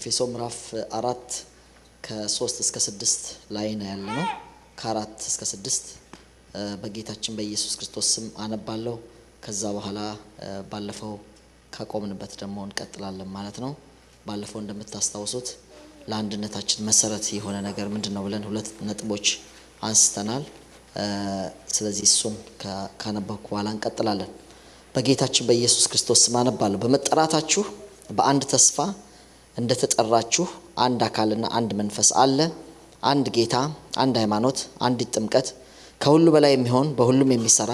ኤፌሶ ምዕራፍ 4 ከ3 እስከ 6 ላይ ነው ያለነው። ከ4 እስከ 6 በጌታችን በኢየሱስ ክርስቶስ ስም አነባለሁ። ከዛ በኋላ ባለፈው ካቆምንበት ደግሞ እንቀጥላለን ማለት ነው። ባለፈው እንደምታስታውሱት ለአንድነታችን መሰረት የሆነ ነገር ምንድነው ብለን ሁለት ነጥቦች አንስተናል። ስለዚህ እሱን ካነበብኩ በኋላ እንቀጥላለን። በጌታችን በኢየሱስ ክርስቶስ ስም አነባለሁ። በመጠራታችሁ በአንድ ተስፋ እንደተጠራችሁ አንድ አካልና አንድ መንፈስ አለ፣ አንድ ጌታ፣ አንድ ሃይማኖት፣ አንድ ጥምቀት፣ ከሁሉ በላይ የሚሆን በሁሉም የሚሰራ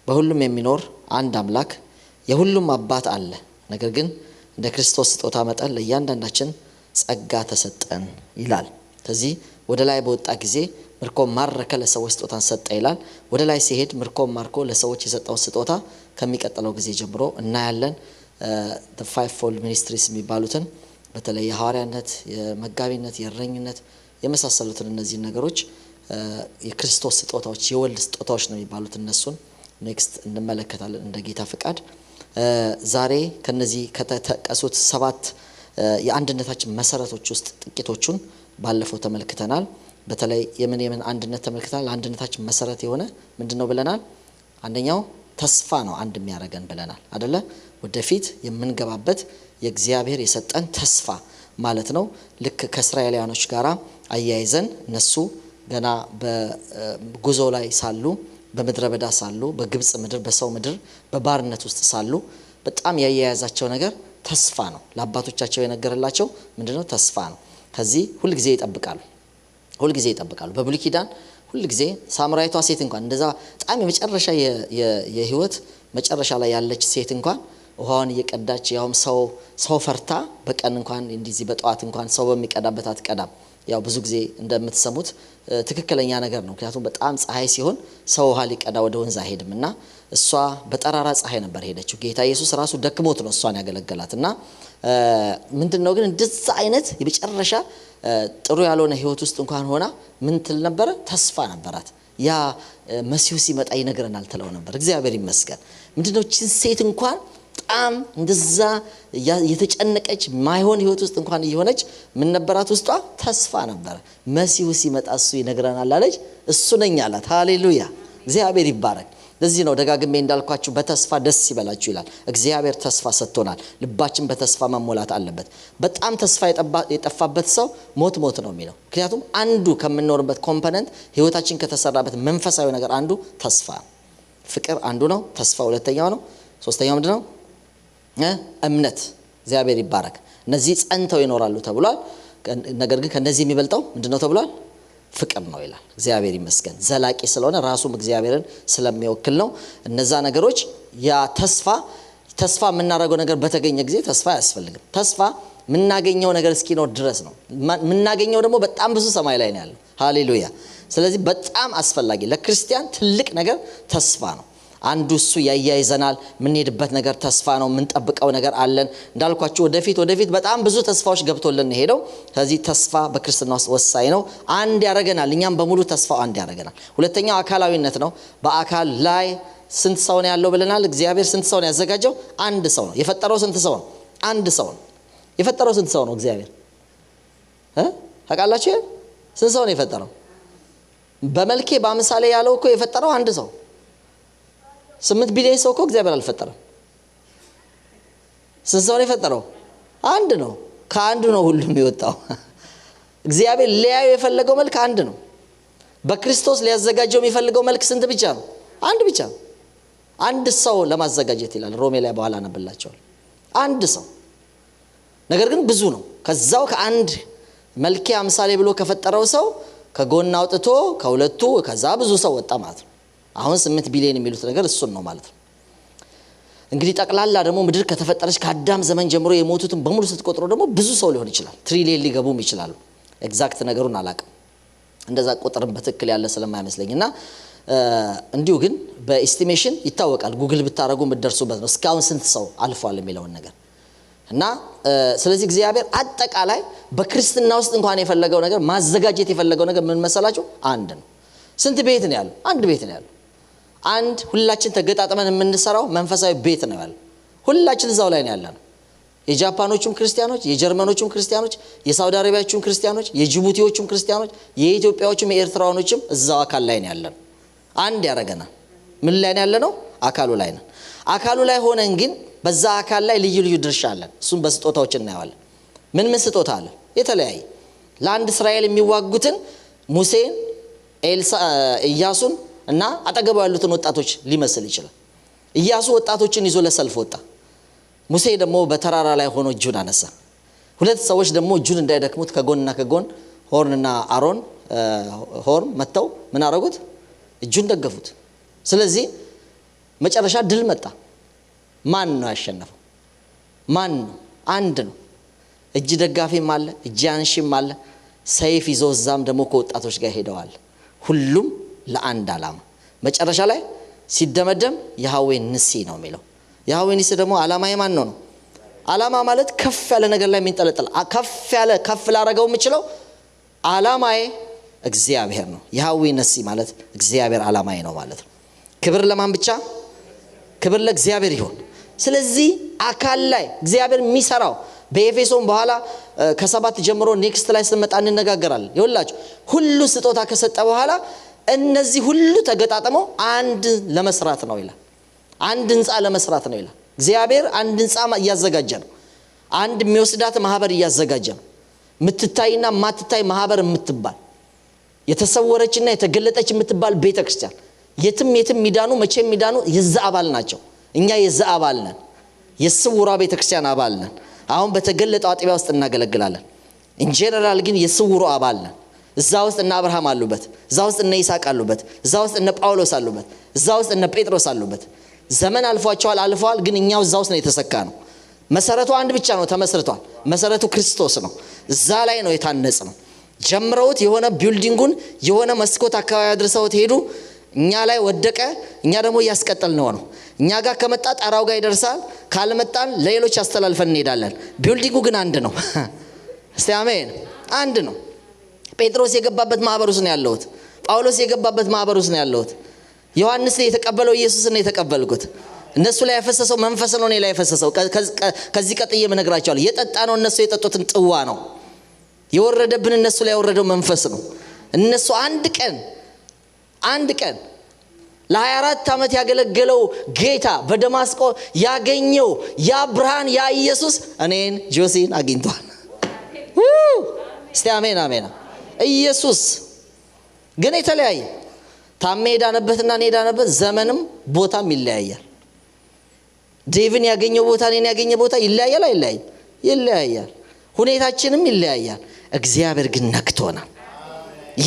በሁሉም የሚኖር አንድ አምላክ የሁሉም አባት አለ። ነገር ግን እንደ ክርስቶስ ስጦታ መጠን ለእያንዳንዳችን ጸጋ ተሰጠን ይላል። ስለዚህ ወደ ላይ በወጣ ጊዜ ምርኮ ማረከ ለሰዎች ስጦታን ሰጠ ይላል። ወደ ላይ ሲሄድ ምርኮ ማርኮ ለሰዎች የሰጠውን ስጦታ ከሚቀጥለው ጊዜ ጀምሮ እናያለን። the fivefold ministries የሚባሉትን በተለይ የሐዋርያነት፣ የመጋቢነት፣ የእረኝነት የመሳሰሉትን እነዚህ ነገሮች የክርስቶስ ስጦታዎች የወልድ ስጦታዎች ነው የሚባሉት። እነሱን ኔክስት እንመለከታለን እንደ ጌታ ፍቃድ። ዛሬ ከነዚህ ከተጠቀሱት 7 የአንድነታችን መሰረቶች ውስጥ ጥቂቶቹን ባለፈው ተመልክተናል። በተለይ የምን አንድነት ተመልክተናል። አንድነታችን መሰረት የሆነ ምንድነው ብለናል? አንደኛው ተስፋ ነው አንድ የሚያደርገን ብለናል አይደለ? ወደፊት የምንገባበት የእግዚአብሔር የሰጠን ተስፋ ማለት ነው። ልክ ከእስራኤላውያኖች ጋራ አያይዘን እነሱ ገና በጉዞ ላይ ሳሉ፣ በምድረ በዳ ሳሉ፣ በግብጽ ምድር በሰው ምድር በባርነት ውስጥ ሳሉ በጣም ያያያዛቸው ነገር ተስፋ ነው። ለአባቶቻቸው የነገረላቸው ምንድነው? ተስፋ ነው። ከዚህ ሁሉ ጊዜ ይጠብቃሉ። በብሉይ ኪዳን ሁሉ ጊዜ ሳምራዊቷ ሴት እንኳን እንደዛ በጣም የመጨረሻ የህይወት መጨረሻ ላይ ያለች ሴት እንኳን ውሃውን እየቀዳች ያውም ሰው ፈርታ በቀን እንኳን እንደዚህ በጧት እንኳን ሰው በሚቀዳበት አትቀዳም። ያው ብዙ ጊዜ እንደምትሰሙት ትክክለኛ ነገር ነው። ምክንያቱም በጣም ፀሐይ ሲሆን ሰው ውሃ ሊቀዳ ወደ ወንዝ አይሄድምና እሷ በጠራራ ፀሐይ ነበር ሄደችው። ጌታ ኢየሱስ ራሱ ደክሞት ነው እሷን ያገለገላትና ምንድነው ግን እንደዛ አይነት የመጨረሻ ጥሩ ያልሆነ ህይወት ውስጥ እንኳን ሆና ምን ትል ነበር? ተስፋ ነበራት። ያ መሲሁ ሲመጣ ይነግረናል ትለው ነበር። እግዚአብሔር ይመስገን። ምንድነው እቺን ሴት እንኳን በጣም እንደዛ የተጨነቀች ማይሆን ህይወት ውስጥ እንኳን እየሆነች ምን ነበራት? ውስጧ ተስፋ ነበር። መሲሁ ሲመጣ እሱ ይነግረናል አለች። እሱ ነኝ አላት። ሃሌሉያ! እግዚአብሔር ይባረክ። ለዚህ ነው ደጋግሜ እንዳልኳችሁ በተስፋ ደስ ይበላችሁ ይላል። እግዚአብሔር ተስፋ ሰጥቶናል። ልባችን በተስፋ መሞላት አለበት። በጣም ተስፋ የጠፋበት ሰው ሞት ነው የሚለው። ምክንያቱም አንዱ ከምንኖርበት ኮምፖነንት ህይወታችን ከተሰራበት መንፈሳዊ ነገር አንዱ ተስፋ፣ ፍቅር አንዱ ነው። ተስፋ ሁለተኛው ነው። ሶስተኛው ምንድነው? እምነት። እግዚአብሔር ይባረክ። እነዚህ ጸንተው ይኖራሉ ተብሏል። ነገር ግን ከነዚህ የሚበልጠው ምንድነው ተብሏል? ፍቅር ነው ይላል። እግዚአብሔር ይመስገን። ዘላቂ ስለሆነ ራሱም እግዚአብሔርን ስለሚወክል ነው። እነዛ ነገሮች ያ ተስፋ የምናደርገው ነገር በተገኘ ጊዜ ተስፋ አያስፈልግም። ተስፋ የምናገኘው ነገር እስኪኖር ድረስ ነው። የምናገኘው ደግሞ በጣም ብዙ ሰማይ ላይ ነው ያለው። ሃሌሉያ! ስለዚህ በጣም አስፈላጊ ለክርስቲያን ትልቅ ነገር ተስፋ ነው። አንዱ እሱ ያያይዘናል። የምንሄድበት ነገር ተስፋ ነው። የምንጠብቀው ነገር አለን። እንዳልኳችሁ ወደፊት በጣም ብዙ ተስፋዎች ገብቶልን ሄደው። ስለዚህ ተስፋ በክርስትና ውስጥ ወሳኝ ነው። አንድ ያደርገናል። እኛም በሙሉ ተስፋው አንድ ያደርገናል። ሁለተኛው አካላዊነት ነው። በአካል ላይ ስንት ሰው ነው ያለው ብለናል? እግዚአብሔር ስንት ሰው ነው ያዘጋጀው? አንድ ሰው ነው የፈጠረው። ስንት ሰው ነው? አንድ ሰው ነው የፈጠረው። ስንት ሰው ነው እግዚአብሔር? ታውቃላችሁ? ስንት ሰው ነው የፈጠረው? በመልኬ በምሳሌ ያለው እኮ የፈጠረው አንድ ሰው። 8 ቢሊዮን ሰው እኮ እግዚአብሔር አልፈጠረም። ስንት ሰው ነው የፈጠረው? አንድ ነው። ከአንዱ ነው ሁሉም የወጣው። እግዚአብሔር ሊያዩ የፈለገው መልክ አንድ ነው። በክርስቶስ ሊያዘጋጀው የሚፈልገው መልክ ስንት ብቻ ነው? አንድ ብቻ ነው። አንድ ሰው ለማዘጋጀት ይላል ሮሜ ላይ በኋላ አነብላችኋለሁ። አንድ ሰው ነገር ግን ብዙ ነው። ከዛው ከአንድ መልኬ አምሳሌ ብሎ ከፈጠረው ሰው ከጎን አውጥቶ ከሁለቱ ከዛ ብዙ ሰው ወጣ ማለት ነው። አሁን 8 ቢሊዮን የሚሉት ነገር እሱን ነው ማለት ነው። እንግዲህ ጠቅላላ ደግሞ ምድር ከተፈጠረች ከአዳም ዘመን ጀምሮ የሞቱትን በሙሉ ስትቆጥሩ ደግሞ ብዙ ሰው ሊሆን ይችላል። ትሪሊየን ሊገቡም ይችላሉ። ኤግዛክት ነገሩን አላውቅም። እንደዛ ቁጥርም በትክክል ያለ ስለማይመስለኝና እንዲሁ ግን በኤስቲሜሽን ይታወቃል። ጉግል ብታረጉ የምትደርሱበት ነው እስካሁን ስንት ሰው አልፏል የሚለውን ነገር እና ስለዚህ እግዚአብሔር አጠቃላይ በክርስትና ውስጥ እንኳን የፈለገው ነገር ማዘጋጀት የፈለገው ነገር ምን መሰላችሁ? አንድ ነው። ስንት ቤት ነው ያለው? አንድ ቤት ነው ያለው። አንድ ሁላችን ተገጣጥመን የምንሰራው መንፈሳዊ ቤት ነው ያለው። ሁላችን እዛው ላይ ነው ያለነው። የጃፓኖቹም ክርስቲያኖች፣ የጀርመኖቹም ክርስቲያኖች፣ የሳውዲ አረቢያዎቹም ክርስቲያኖች፣ የጅቡቲዎቹም ክርስቲያኖች፣ የኢትዮጵያዎቹም የኤርትራዎቹም እዛው አካል ላይ ነው ያለን። አንድ ያረጋናል። ምን ላይ ነው ያለነው? አካሉ ላይ ነው። አካሉ ላይ ሆነን ግን በዛ አካል ላይ ልዩ ልዩ ድርሻ አለን። እሱም በስጦታዎች እናየዋለን። ምን ስጦታ አለ? የተለያየ ለአንድ እስራኤል የሚዋጉትን ሙሴን፣ ኢያሱን እና አጠገቡ ያሉትን ወጣቶች ሊመስል ይችላል። ኢያሱ ወጣቶችን ይዞ ለሰልፍ ወጣ። ሙሴ ደግሞ በተራራ ላይ ሆኖ እጁን አነሳ። ሁለት ሰዎች ደግሞ እጁን እንዳይደክሙት ከጎንና ከጎን ሆርንና አሮን ሆርን መተው ምን አረጉት? እጁን ደገፉት። ስለዚህ መጨረሻ ድል መጣ። ማን ነው ያሸነፈው? ማን ነው? አንድ ነው። እጅ ደጋፊም አለ፣ እጅ አንሺም አለ። ሰይፍ ይዞ እዛም ደግሞ ከወጣቶች ጋር ሄደዋል። ሁሉም ለአንድ ዓላማ። መጨረሻ ላይ ሲደመደም ያህዌ ንሲ ነው የሚለው። ያህዌ ንሲ ደግሞ ዓላማዬ ማን ነው? ዓላማ ማለት ከፍ ያለ ነገር ላይ የሚንጠለጠል ከፍ ላረገው የምችለው ዓላማዬ እግዚአብሔር ነው። ያህዌ ንሲ ማለት እግዚአብሔር ዓላማዬ ነው ማለት ነው። ክብር ለማን ብቻ? ክብር ለእግዚአብሔር ይሁን። ስለዚህ አካል ላይ እግዚአብሔር የሚሰራው በኤፌሶን በኋላ ከ7 ጀምሮ ኔክስት ላይ ስንመጣ እንነጋገራለን። ይኸውላችሁ ሁሉ ስጦታ ከሰጠ በኋላ እነዚህ ሁሉ ተገጣጥመው አንድ ለመስራት ነው ይላል። አንድ ህንጻ ለመስራት ነው ይላል። እግዚአብሔር አንድ ህንጻ እያዘጋጀ ነው። አንድ የሚወስዳት ማህበር እያዘጋጀ ነው። ምትታይና ማትታይ ማህበር የምትባል የተሰወረችና የተገለጠች የምትባል ቤተክርስቲያን የትም ሚዳኑ መቼም ሚዳኑ የዛ አባል ናቸው። እኛ የዛ አባል ነን። የስውሯ ቤተክርስቲያን አባል ነን። አሁን በተገለጠው አጥቢያ ውስጥ እናገለግላለን። ኢንጀነራል ግን የስውሩ አባል ነን። እዛ ውስጥ እነ አብርሃም አሉበት፣ እዛ ውስጥ እነ ይስሐቅ አሉበት፣ እዛ ውስጥ እነ ጳውሎስ አሉበት፣ እዛ ውስጥ እነ ጴጥሮስ አሉበት። ዘመን አልፈዋል፣ ግን እኛው እዛ ውስጥ ነው የተሰካ ነው። መሰረቱ አንድ ብቻ ነው ተመስርቷል። መሰረቱ ክርስቶስ ነው። እዛ ላይ ነው የታነጽ ነው። ጀምረውት የሆነ ቢልዲንጉን የሆነ መስኮት አካባቢ አድርሰውት ሄዱ። እኛ ላይ ወደቀ። እኛ ደግሞ እያስቀጠል ነው። እኛ ጋር ከመጣ ጣራው ጋር ይደርሳል። ካልመጣን ለሌሎች አስተላልፈን እንሄዳለን። ቢልዲንጉ ግን አንድ ነው። እስቲ አሜን። አንድ ነው። ጴጥሮስ የገባበት ማህበር ውስጥ ነው ያለሁት። ጳውሎስ የገባበት ማህበር ውስጥ ነው ያለሁት። ዮሐንስ የተቀበለው ኢየሱስን ነው የተቀበልኩት። እነሱ ላይ ያፈሰሰው መንፈስ ነው እኔ ላይ ያፈሰሰው። ከዚህ ቀጥዬ እነግራቸዋለሁ። የጠጣ ነው እነሱ የጠጡትን ጥዋ ነው። የወረደብን እነሱ ላይ ያወረደው መንፈስ ነው። እነሱ አንድ ቀን ለ24 ዓመት ያገለገለው ጌታ በደማስቆ ያገኘው ያ ብርሃን ያ ኢየሱስ እኔን ጆሲን አግኝቷል። እስቲ አሜን አሜን። ኢየሱስ ግን የተለያየ ታሜ ዳነበትና እኔ ዳነበት ዘመንም ቦታም ይለያያል። ዴቪን ያገኘው ቦታ እኔን ያገኘ ቦታ ይለያያል አይለያይም? ይለያያል። ሁኔታችንም ይለያያል። እግዚአብሔር ግን ነክቶናል።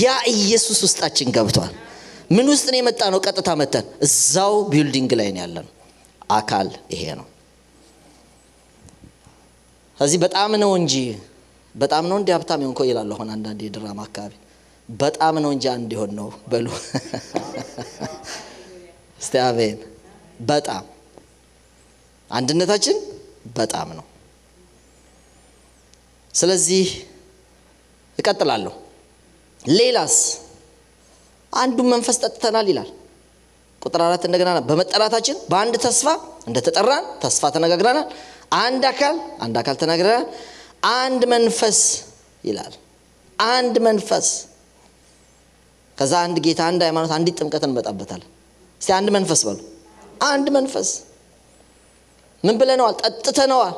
ያ ኢየሱስ ውስጣችን ገብቷል። ምን ውስጥ ነው የመጣ ነው? ቀጥታ መተን እዛው ቢልዲንግ ላይ ነው ያለን። አካል ይሄ ነው። ስለዚህ በጣም ነው እንጂ ሀብታም ይሆን እኮ ይላል። አሁን አንዳንድ የድራማ አካባቢ በጣም ነው እንጂ አንድ ይሆን ነው በሉ። እስቲ አሜን። በጣም አንድነታችን በጣም ነው። ስለዚህ እቀጥላለሁ። ሌላስ አንዱ መንፈስ ጠጥተናል ይላል ቁጥር 4 እንደገና በመጠራታችን በአንድ ተስፋ እንደተጠራን ተስፋ ተነጋግረናል። አንድ አካል ተነጋግረናል። አንድ መንፈስ ይላል። አንድ መንፈስ፣ ከዛ አንድ ጌታ፣ አንድ ሃይማኖት፣ አንድ ጥምቀት እንመጣበታለን። እስቲ አንድ መንፈስ በሉ። አንድ መንፈስ ምን ብለነዋል? ጠጥተነዋል።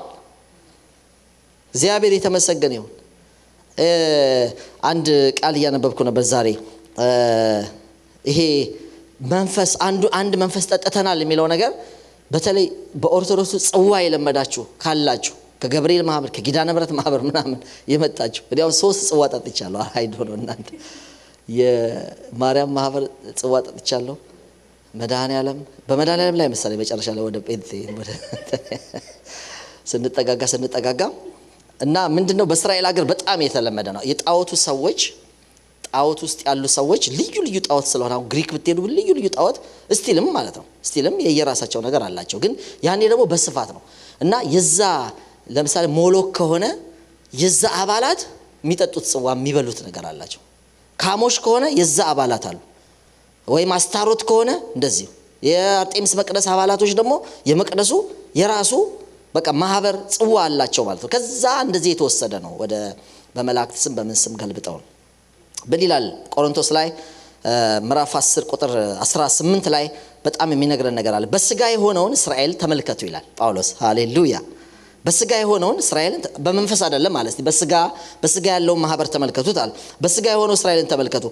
እግዚአብሔር የተመሰገነ ይሁን። አንድ ቃል እያነበብኩ ነበር ዛሬ። ይሄ መንፈስ አንድ መንፈስ ጠጥተናል የሚለው ነገር በተለይ በኦርቶዶክስ ጽዋ የለመዳችሁ ካላችሁ ከገብርኤል ማህበር ከኪዳነ ምሕረት ማህበር ምናምን የመጣችሁ ወዲያው 3 ጽዋ ጠጥቻለሁ። አይዶኖ እናንተ የማርያም ማህበር ጽዋ ጠጥቻለሁ። በመድኃኔዓለም ላይ መሰለኝ መጨረሻ ላይ ወደ ጴንጤ ወደ ስንጠጋጋ እና ምንድነው በእስራኤል ሀገር በጣም የተለመደ ነው። የጣዖቱ ሰዎች ጣዖት ውስጥ ያሉ ሰዎች ልዩ ጣዖት ስለሆነ አሁን ግሪክ ብትሄዱ ልዩ ጣዖት ስቲልም ማለት ነው። ስቲልም የየራሳቸው ነገር አላቸው። ግን ያኔ ደግሞ በስፋት ነው እና የዛ ለምሳሌ ሞሎክ ከሆነ የዛ አባላት የሚጠጡት ጽዋ የሚበሉት ነገር አላቸው። ካሞሽ ከሆነ የዛ አባላት አሉ። ወይ ማስታሮት ከሆነ እንደዚህ የአርጤምስ መቅደስ አባላቶች ደግሞ የመቅደሱ የራሱ በቃ ማህበር ጽዋ አላቸው ማለት ነው። ከዛ እንደዚህ የተወሰደ ነው ወደ በመላእክት ስም በምን ስም ገልብጠው በሊላል ቆሮንቶስ ላይ ምዕራፍ 10 ቁጥር 18 ላይ በጣም የሚነግረን ነገር አለ። በስጋ የሆነውን እስራኤል ተመልከቱ ይላል ጳውሎስ። ሃሌሉያ። በስጋ የሆነውን እስራኤልን በመንፈስ አይደለም ማለት ነው። በስጋ ያለው ማህበር ተመልከቱት አለ። በስጋ የሆነው እስራኤልን ተመልከቱ።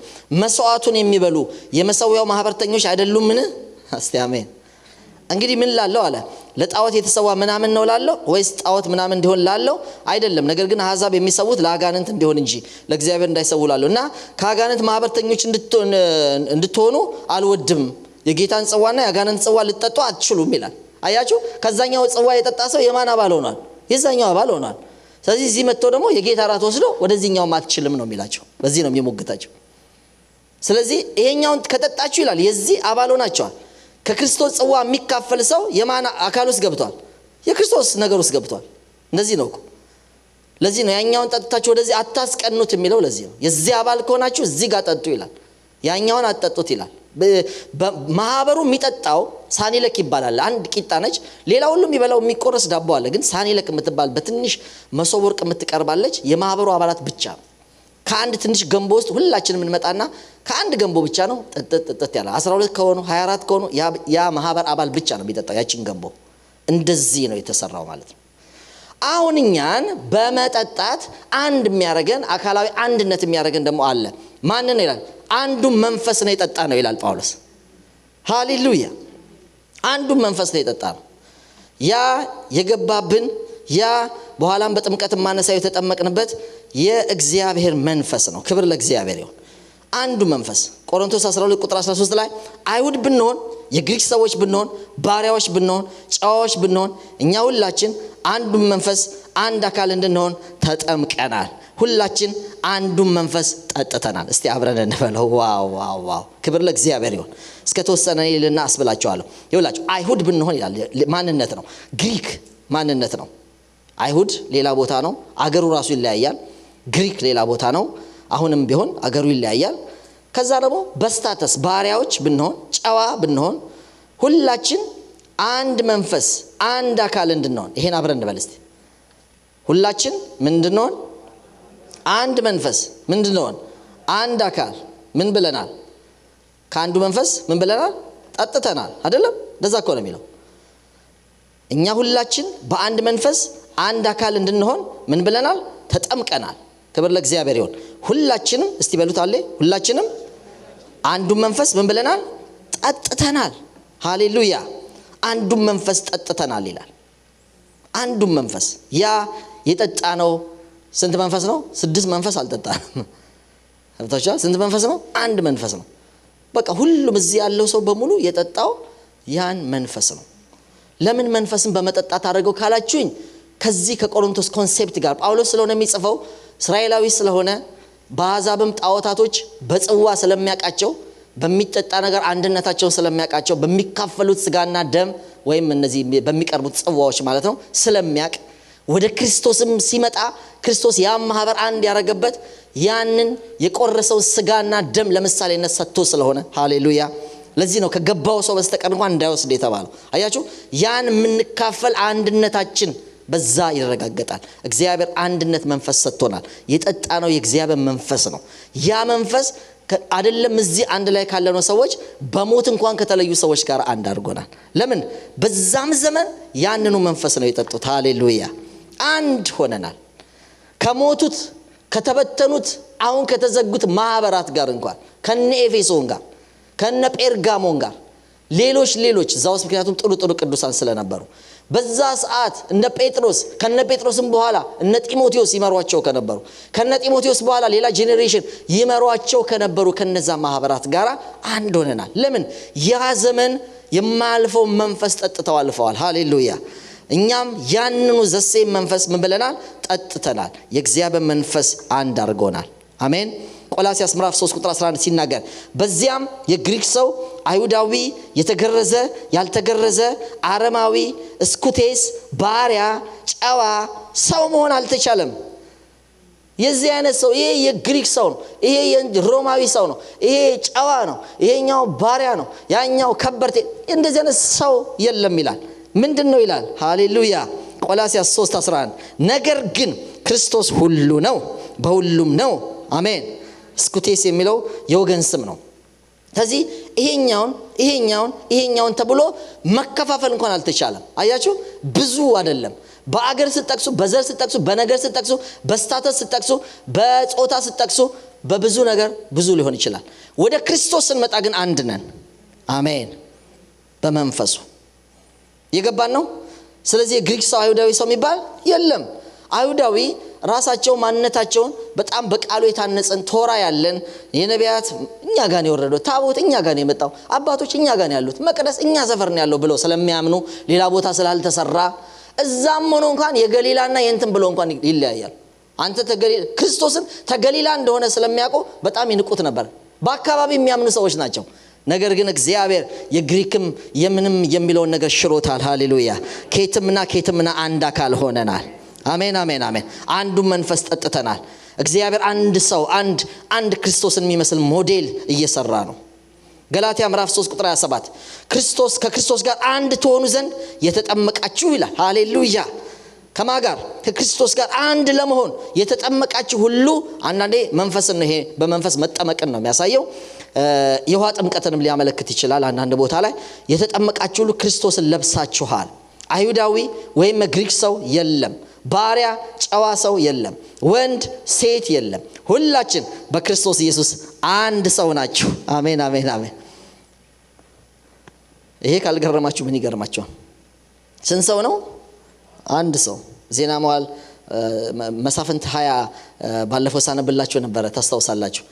መስዋዕቱን የሚበሉ የመሰዊያው ማህበርተኞች አይደሉምን? እስቲ አሜን። እንግዲህ ምን ላለው አለ ለጣዖት የተሰዋ ምናምን ነው ላለው ወይስ ጣዖት ምናምን እንዲሆን ላለው አይደለም። ነገር ግን አሕዛብ የሚሰውት ለአጋንንት እንዲሆን እንጂ ለእግዚአብሔር እንዳይሰው ላለው እና ከአጋንንት ማህበርተኞች እንድትሆኑ አልወድም። የጌታን ጽዋና የአጋንንት ጽዋ ልትጠጡ አትችሉም ይላል። አያችሁ፣ ከዛኛው ጽዋ የጠጣ ሰው የማን አባል ሆኗል? የዛኛው አባል ሆኗል። ስለዚህ እዚህ መጥቶ ደግሞ የጌታ ራት ወስዶ ወደዚህኛው አትችልም ነው የሚላቸው። በዚህ ነው የሚሞግታቸው። ስለዚህ ይሄኛውን ከጠጣችሁ ይላል የዚህ አባል ሆናችኋል። ከክርስቶስ ጽዋ የሚካፈል ሰው የማን አካል ውስጥ ገብቷል? የክርስቶስ ነገር ውስጥ ገብቷል። እንደዚህ ነው እኮ። ለዚህ ነው ያኛውን ጠጥታችሁ ወደዚህ አታስቀኑት የሚለው። ለዚህ ነው የዚህ አባል ከሆናችሁ እዚህ ጋር ጠጡ ይላል፣ ያኛውን አትጠጡት ይላል። ማህበሩ የሚጠጣው ሳኒለክ ይባላል። አንድ ቂጣ ነች። ሌላ ሁሉ የሚበላው የሚቆረስ ዳቦ አለ። ግን ሳኒለክ የምትባል በትንሽ መሶብ ወርቅ የምትቀርባለች የማህበሩ አባላት ብቻ። ከአንድ ትንሽ ገንቦ ውስጥ ሁላችንም እንመጣና ከአንድ ገንቦ ብቻ ነው ጥጥት ያለ 12 ከሆኑ 24 ከሆኑ ያ ማህበር አባል ብቻ ነው የሚጠጣው ያቺን ገንቦ። እንደዚህ ነው የተሰራው ማለት ነው። አሁን እኛን በመጠጣት አንድ የሚያደርገን አካላዊ አንድነት የሚያደርገን ደግሞ አለ። ማን ነው ይላል? አንዱ መንፈስ ነው የጠጣ ነው ይላል ጳውሎስ። ሃሌሉያ። አንዱ መንፈስ ነው የጠጣ ነው። ያ የገባብን ያ በኋላም በጥምቀት ማነሳው የተጠመቅንበት የእግዚአብሔር መንፈስ ነው። ክብር ለእግዚአብሔር ይሁን። አንዱ መንፈስ ቆሮንቶስ 12 ቁጥር 13 ላይ አይሁድ ብንሆን የግሪክ ሰዎች ብንሆን ባሪያዎች ብንሆን ጨዋዎች ብንሆን እኛ ሁላችን አንዱ መንፈስ አንድ አካል እንድንሆን ተጠምቀናል። ሁላችን አንዱ መንፈስ ጠጥተናል። እስቲ አብረን እንበለው። ዋው ዋው ዋው! ክብር ለእግዚአብሔር ይሁን። እስከ ተወሰነ ይልና አስብላችኋለሁ። ይውላችሁ አይሁድ ብንሆን ይላል ማንነት ነው። ግሪክ ማንነት ነው። አይሁድ ሌላ ቦታ ነው፣ አገሩ ራሱ ይለያያል። ግሪክ ሌላ ቦታ ነው፣ አሁንም ቢሆን አገሩ ይለያያል። ከዛ ደግሞ በስታተስ ባሪያዎች ብንሆን ጨዋ ብንሆን ሁላችን አንድ መንፈስ አንድ አካል እንድንሆን ይሄን አብረን እንበል እስቲ። ሁላችን ምንድነው? አንድ መንፈስ ምንድነው? አንድ አካል ምን ብለናል? ከአንዱ መንፈስ ምን ብለናል? ጠጥተናል አይደለም? እንደዛ እኮ ነው የሚለው። እኛ ሁላችን በአንድ መንፈስ አንድ አካል እንድንሆን ምን ብለናል? ተጠምቀናል። ክብር ለእግዚአብሔር ይሁን። ሁላችንም እስቲ በሉት አለ ሁላችንም አንዱ መንፈስ ምን ብለናል? ጠጥተናል። ሃሌሉያ። አንዱ መንፈስ ጠጥተናል ይላል። አንዱ መንፈስ ያ የጠጣ ነው። ስንት መንፈስ ነው? 6 መንፈስ አልጠጣንም። አብታቻ ስንት መንፈስ ነው? አንድ መንፈስ ነው። በቃ ሁሉም እዚህ ያለው ሰው በሙሉ የጠጣው ያን መንፈስ ነው። ለምን መንፈስን በመጠጣት አድርገው ካላችሁኝ ከዚህ ከቆሮንቶስ ኮንሴፕት ጋር ጳውሎስ ስለሆነ የሚጽፈው እስራኤላዊ ስለሆነ በአሕዛብም ጣዖታቶች በጽዋ ስለሚያቃቸው በሚጠጣ ነገር አንድነታቸውን ስለሚያቃቸው በሚካፈሉት ስጋና ደም ወይም እነዚህ በሚቀርቡት ጽዋዎች ማለት ነው ስለሚያቅ ወደ ክርስቶስም ሲመጣ ክርስቶስ ያ ማህበር አንድ ያረጋበት ያንን የቆረሰው ስጋና ደም ለምሳሌነት ሰጥቶ ስለሆነ ሃሌሉያ። ለዚህ ነው ከገባው ሰው በስተቀር እንኳን እንዳይወስድ የተባለው። አያችሁ ያን ምንካፈል አንድነታችን በዛ ይረጋገጣል። እግዚአብሔር አንድነት መንፈስ ሰጥቶናል። የጠጣነው የእግዚአብሔር መንፈስ ነው። ያ መንፈስ አይደለም እዚህ አንድ ላይ ካለነው ሰዎች በሞት እንኳን ከተለዩ ሰዎች ጋር አንድ አድርጎናል። ለምን? በዛም ዘመን ያንኑ መንፈስ ነው የጠጡት። ሃሌሉያ። አንድ ሆነናል። ከሞቱት ከተበተኑት አሁን ከተዘጉት ማህበራት ጋር እንኳን ከነ ኤፌሶን ጋር ከነ ጴርጋሞን ጋር ሌሎች ዛውስ ምክንያቱም ጥሩ ቅዱሳን ስለነበሩ በዛ ሰዓት እነ ጴጥሮስ ከነ ጴጥሮስም በኋላ እነ ጢሞቴዎስ ይመሯቸው ከነበሩ ከነ ጢሞቴዎስ በኋላ ሌላ ጄኔሬሽን ይመሯቸው ከነበሩ ከነዛ ማህበራት ጋር አንድ ሆነናል። ለምን? ያ ዘመን የማልፈው መንፈስ ጠጥተው አልፈዋል። ሃሌሉያ። እኛም ያንኑ ዘሴም መንፈስ ምን ብለናል? ጠጥተናል። የእግዚአብሔር መንፈስ አንድ አድርጎናል። አሜን። ቆላስይስ ምዕራፍ 3 ቁጥር 11 ሲናገር በዚያም የግሪክ ሰው አይሁዳዊ የተገረዘ ያልተገረዘ አረማዊ እስኩቴስ ባሪያ ጨዋ ሰው መሆን አልተቻለም። የዚህ አይነት ሰው ይሄ የግሪክ ሰው ነው፣ ይሄ የሮማዊ ሰው ነው፣ ይሄ ጨዋ ነው፣ ይሄኛው ባሪያ ነው፣ ያኛው ከበርቴ እንደዚህ አይነት ሰው የለም ይላል። ምንድነው ይላል? ሃሌሉያ። ቆላስይስ 3:11 ነገር ግን ክርስቶስ ሁሉ ነው በሁሉም ነው። አሜን። ስኩቴስ የሚለው የወገን ስም ነው። ስለዚህ ይሄኛውን ተብሎ መከፋፈል እንኳን አልተቻለም። አያችሁ ብዙ አይደለም። በአገር ስትጠቅሱ፣ በዘር ስትጠቅሱ፣ በነገር ስትጠቅሱ፣ በስታተስ ስትጠቅሱ፣ በጾታ ስትጠቅሱ፣ በብዙ ነገር ብዙ ሊሆን ይችላል። ወደ ክርስቶስ ስንመጣ ግን አንድ ነን። አሜን። በመንፈሱ የገባን ነው። ስለዚህ የግሪክ ሰው አይሁዳዊ ሰው የሚባል የለም። አይሁዳዊ ራሳቸው ማንነታቸውን በጣም በቃሉ የታነጸን ቶራ ያለን የነቢያት እኛ ጋር ነው የወረደው፣ ታቦት እኛ ጋር ነው የመጣው፣ አባቶች እኛ ጋር ነው ያሉት፣ መቅደስ እኛ ሰፈር ነው ያለው ብለው ስለሚያምኑ ሌላ ቦታ ስላልተሰራ እዛም ሆኖ እንኳን የገሊላና የእንትን ብሎ እንኳን ይለያያል። አንተ ክርስቶስን ተገሊላ እንደሆነ ስለሚያውቁ በጣም ይንቁት ነበር። በአካባቢ የሚያምኑ ሰዎች ናቸው። ነገር ግን እግዚአብሔር የግሪክም የምንም የሚለውን ነገር ሽሮታል። ሃሌሉያ። ከየትምና አንድ አካል ሆነናል። አሜን አሜን አሜን። አንዱ መንፈስ ጠጥተናል። እግዚአብሔር አንድ ሰው አንድ ክርስቶስን የሚመስል ሞዴል እየሰራ ነው። ገላትያ ምዕራፍ 3:27 ከክርስቶስ ጋር አንድ ትሆኑ ዘንድ የተጠመቃችሁ ይላል። ሃሌሉያ። ከማጋር ከክርስቶስ ጋር አንድ ለመሆን የተጠመቃችሁ ሁሉ አንዳንዴ መንፈስን ነው፣ ይሄ በመንፈስ መጠመቅን ነው የሚያሳየው። የውሃ ጥምቀትንም ሊያመለክት ይችላል። አንዳንድ ቦታ ላይ የተጠመቃችሁ ሁሉ ክርስቶስን ለብሳችኋል። አይሁዳዊ ወይም ግሪክ ሰው የለም፣ ባሪያ ጨዋ ሰው የለም፣ ወንድ ሴት የለም። ሁላችን በክርስቶስ ኢየሱስ አንድ ሰው ናችሁ። አሜን አሜን አሜን። ይሄ ካልገረማችሁ ምን ይገርማችኋል? ስንት ሰው ነው? አንድ ሰው። ዜና መዋዕል መሳፍንት 20 ባለፈው ሳነብላችሁ ነበር፣ ታስታውሳላችሁ።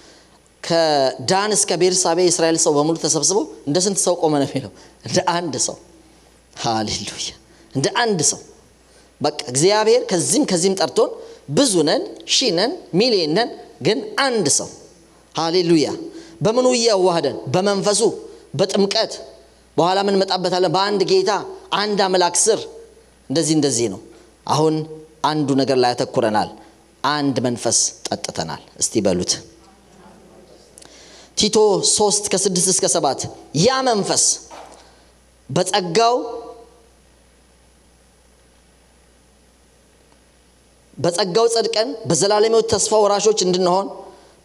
ከዳን እስከ ቤርሳቤ የእስራኤል ሰው በሙሉ ተሰብስበው እንደ ስንት ሰው ቆመ ነው የሚለው? እንደ አንድ ሰው። ሃሌሉያ። እንደ አንድ ሰው። በቃ እግዚአብሔር ከዚህም ጠርቶን ብዙ ነን፣ ሺህ ነን፣ ሚሊዮን ነን፣ ግን አንድ ሰው። ሃሌሉያ። በምኑ ያዋህደን? በመንፈሱ፣ በጥምቀት፣ በኋላ ምን መጣበታለን፣ በአንድ ጌታ አንድ አምላክ ስር። እንደዚህ ነው። አሁን አንዱ ነገር ላይ ያተኩረናል። አንድ መንፈስ ጠጥተናል። እስቲ በሉት። ቲቶ 3:6-7 ያ መንፈስ በጸጋው ጸድቀን በዘላለማዊ ተስፋ ወራሾች እንድንሆን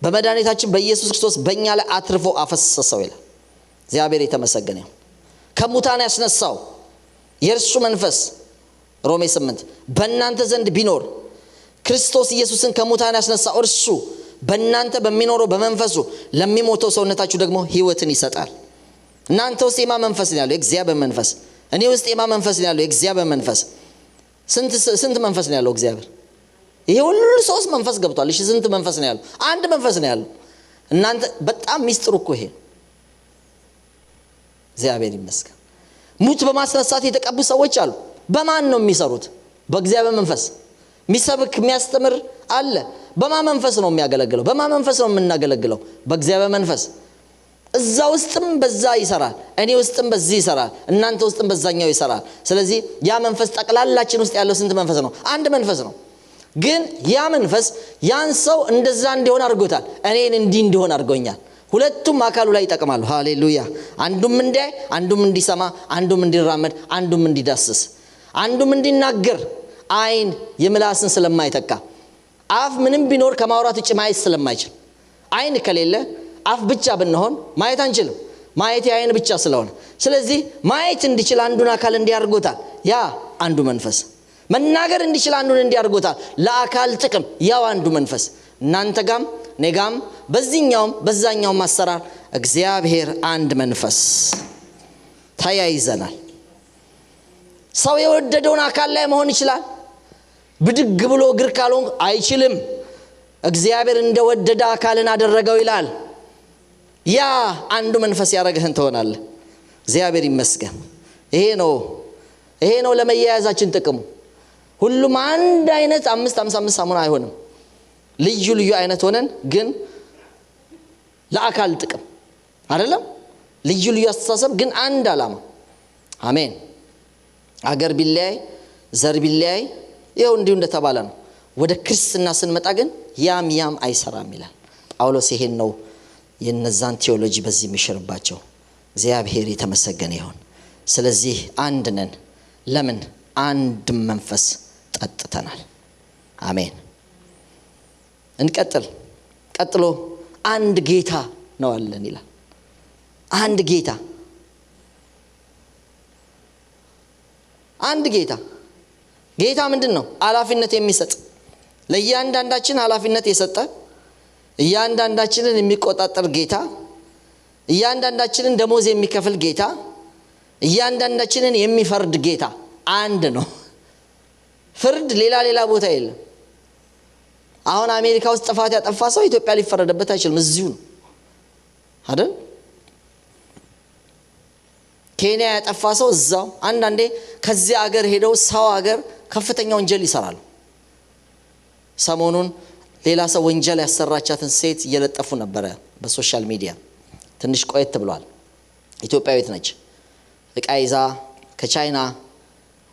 በመድኃኒታችን በኢየሱስ ክርስቶስ በእኛ ላይ አትርፎ አፈሰሰው ይላል። እግዚአብሔር የተመሰገነ ይሁን። ከሙታን ያስነሳው የእርሱ መንፈስ ሮሜ 8 በእናንተ ዘንድ ቢኖር ክርስቶስ ኢየሱስን ከሙታን ያስነሳው እርሱ በእናንተ በሚኖረው በመንፈሱ ለሚሞተው ሰውነታችሁ ደግሞ ሕይወትን ይሰጣል። እናንተ ውስጥ የማ መንፈስ ነው ያለው? የእግዚአብሔር መንፈስ። እኔ ውስጥ የማ መንፈስ ነው ያለው? የእግዚአብሔር መንፈስ። ስንት መንፈስ ነው ያለው እግዚአብሔር? ይሄ ሁሉ 3 መንፈስ ገብቷል። እሺ ስንት መንፈስ ነው ያለው? አንድ መንፈስ ነው ያለው። እናንተ በጣም ሚስጥሩ እኮ ይሄ። እግዚአብሔር ይመስገን። ሙት በማስነሳት የተቀቡ ሰዎች አሉ። በማን ነው የሚሰሩት? በእግዚአብሔር መንፈስ። የሚሰብክ የሚያስተምር አለ። በማን መንፈስ ነው የሚያገለግለው? በማን መንፈስ ነው የምናገለግለው? በእግዚአብሔር መንፈስ። እዛ ውስጥም በዛ ይሰራል፣ እኔ ውስጥም በዚህ ይሰራል፣ እናንተ ውስጥም በዛኛው ይሰራል። ስለዚህ ያ መንፈስ ጠቅላላችን ውስጥ ያለው ስንት መንፈስ ነው? አንድ መንፈስ ነው። ግን ያ መንፈስ ያን ሰው እንደዛ እንዲሆን አድርጎታል። እኔን እንዲሆን አድርጎኛል። ሁለቱም አካሉ ላይ ይጠቅማሉ። ሃሌሉያ። አንዱም እንዲያይ፣ አንዱም እንዲሰማ፣ አንዱም እንዲራመድ፣ አንዱም እንዲዳስስ፣ አንዱም እንዲናገር። አይን የምላስን ስለማይተካ፣ አፍ ምንም ቢኖር ከማውራት ውጭ ማየት ስለማይችል፣ አይን ከሌለ አፍ ብቻ ብንሆን ማየት አንችልም። ማየት የአይን ብቻ ስለሆነ፣ ስለዚህ ማየት እንዲችል አንዱን አካል እንዲያርጎታል። ያ አንዱ መንፈስ መናገር እንዲችል አንዱን እንዲያርጎታል። ለአካል ጥቅም ያው አንዱ መንፈስ። እናንተ ጋም ነጋም በዚህኛውም በዛኛውም አሰራር እግዚአብሔር አንድ መንፈስ ተያይዘናል። ሰው የወደደውን አካል ላይ መሆን ይችላል። ብድግ ብሎ እግር ካልሆን አይችልም። እግዚአብሔር እንደወደደ አካልን አደረገው ይላል። ያ አንዱ መንፈስ ያረጋህን ትሆናለህ። እግዚአብሔር ይመስገን። ይሄ ነው ለመያያዛችን ጥቅሙ። ሁሉም አንድ አይነት 555 ሳሙና አይሆንም። ልዩ አይነት ሆነን ግን ለአካል ጥቅም አይደለም። ልዩ አስተሳሰብ ግን አንድ ዓላማ። አሜን። አገር ቢለያይ ዘር ቢለያይ ይኸው እንዲሁ እንደተባለ ነው። ወደ ክርስትና ስንመጣ ግን ያም አይሰራም ይላል ጳውሎስ። ይሄን ነው የነዛን ቴዎሎጂ በዚህ የሚሽርባቸው። እግዚአብሔር የተመሰገነ ይሁን። ስለዚህ አንድ ነን። ለምን? አንድ መንፈስ ጠጥተናል። አሜን። እንቀጥል። ቀጥሎ አንድ ጌታ ነው አለን ይላል። አንድ ጌታ ጌታ ምንድነው? ኃላፊነት የሚሰጥ ለእያንዳንዳችን ኃላፊነት የሰጠ እያንዳንዳችንን የሚቆጣጠር ጌታ፣ እያንዳንዳችንን ደሞዝ የሚከፍል ጌታ፣ እያንዳንዳችንን የሚፈርድ ጌታ አንድ ነው። ፍርድ ሌላ ቦታ የለም። አሁን አሜሪካ ውስጥ ጥፋት ያጠፋ ሰው ኢትዮጵያ ሊፈረድበት አይችልም። እዚሁ ነው አይደል? ኬንያ ያጠፋ ሰው እዛው። አንዳንዴ ከዚህ ሀገር ሄደው ሰው ሀገር ከፍተኛ ወንጀል ይሰራሉ። ሰሞኑን ሌላ ሰው ወንጀል ያሰራቻትን ሴት እየለጠፉ ነበረ በሶሻል ሚዲያ። ትንሽ ቆየት ብሏል። ኢትዮጵያዊት ነች። እቃ ይዛ ከቻይና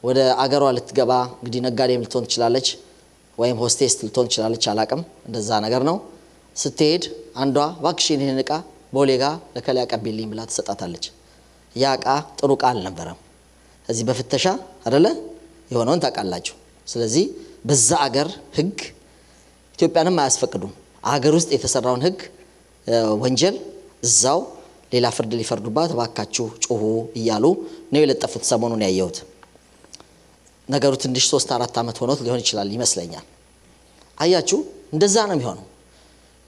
ወደ አገሯ ልትገባ፣ እንግዲህ ነጋዴም ልትሆን ትችላለች ወይም ሆስቴስ ልትሆን ትችላለች፣ አላቅም። እንደዛ ነገር ነው። ስትሄድ አንዷ እባክሽን ይሄን እቃ ቦሌ ጋር ለከለ ያቀብልኝ ብላ ትሰጣታለች። ያ እቃ ጥሩ እቃ አልነበረም። እዚህ በፍተሻ አይደለ የሆነውን ታውቃላችሁ። ስለዚህ በዛ አገር ህግ ኢትዮጵያንም አያስፈቅዱም። አገር ውስጥ የተሰራውን ህግ ወንጀል እዛው ሌላ ፍርድ ሊፈርዱባት እባካችሁ ጩሁ እያሉ ነው የለጠፉት። ሰሞኑን ያየሁት ነገሩ ትንሽ 3-4 አመት ሆኖት ሊሆን ይችላል ይመስለኛል። አያችሁ እንደዛ ነው የሚሆነው።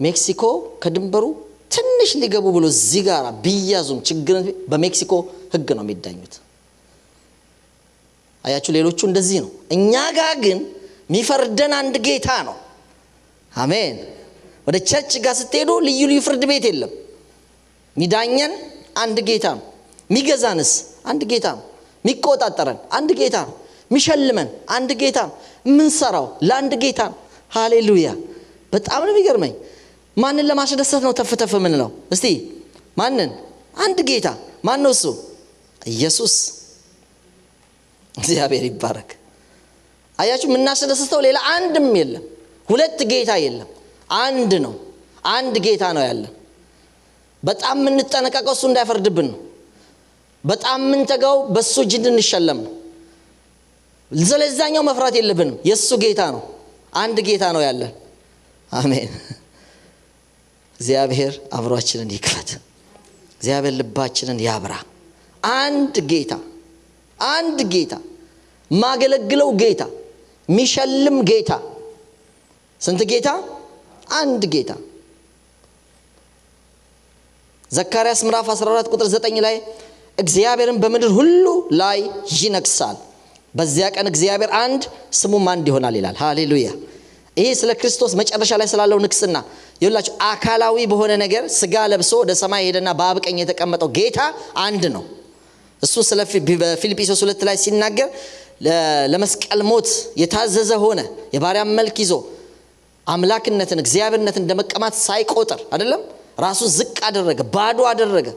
ሜክሲኮ ከድንበሩ ትንሽ ሊገቡ ብሎ እዚህ ጋር ቢያዙም ችግር በሜክሲኮ ህግ ነው የሚዳኙት። አያችሁ ሌሎቹ እንደዚህ ነው። እኛ ጋር ግን የሚፈርደን አንድ ጌታ ነው። አሜን። ወደ ቸርች ጋር ስትሄዱ ልዩ ፍርድ ቤት የለም። ሚዳኘን አንድ ጌታ ነው። ሚገዛንስ አንድ ጌታ ነው። ሚቆጣጠረን አንድ ጌታ ነው። ሚሸልመን አንድ ጌታ ነው። ምንሰራው ለአንድ ጌታ ነው። ሃሌሉያ። በጣም ነው የሚገርመኝ። ማንን ለማስደሰት ነው ተፍተፍ ምን ነው? እስቲ ማንን? አንድ ጌታ። ማን ነው እሱ? ኢየሱስ። እግዚአብሔር ይባረክ። አያችሁ ምናስደስተው ሌላ አንድም የለም። ሁለት ጌታ የለም። አንድ ነው። አንድ ጌታ ነው ያለ። በጣም ምን ተነቀቀው እሱ እንዳይፈርድብን ነው። በጣም ምን ተጋው በሱ እጅ እንድንሸለም ነው። ስለዛኛው መፍራት የለብንም። የሱ ጌታ ነው። አንድ ጌታ ነው ያለ። አሜን። እግዚአብሔር አብሯችንን ይክፈት። እግዚአብሔር ልባችንን ያብራ። አንድ ጌታ ማገለግለው ጌታ፣ ሚሸልም ጌታ። ስንት ጌታ? አንድ ጌታ። ዘካርያስ ምዕራፍ 14 ቁጥር 9 ላይ እግዚአብሔርን በምድር ሁሉ ላይ ይነግሳል፣ በዚያ ቀን እግዚአብሔር አንድ ስሙም አንድ ይሆናል ይላል። ሃሌሉያ። ይሄ ስለ ክርስቶስ መጨረሻ ላይ ስላለው ንግስና ይላችሁ አካላዊ በሆነ ነገር ስጋ ለብሶ ወደ ሰማይ ሄደና በአብ ቀኝ የተቀመጠው ጌታ አንድ ነው። እሱ ስለ ፊልጵስዩስ 2 ላይ ሲናገር ለመስቀል ሞት የታዘዘ ሆነ፣ የባሪያም መልክ ይዞ አምላክነትን እግዚአብሔርነትን እንደመቀማት ሳይቆጥር አይደለም ራሱን ዝቅ አደረገ፣ ባዶ አደረገ።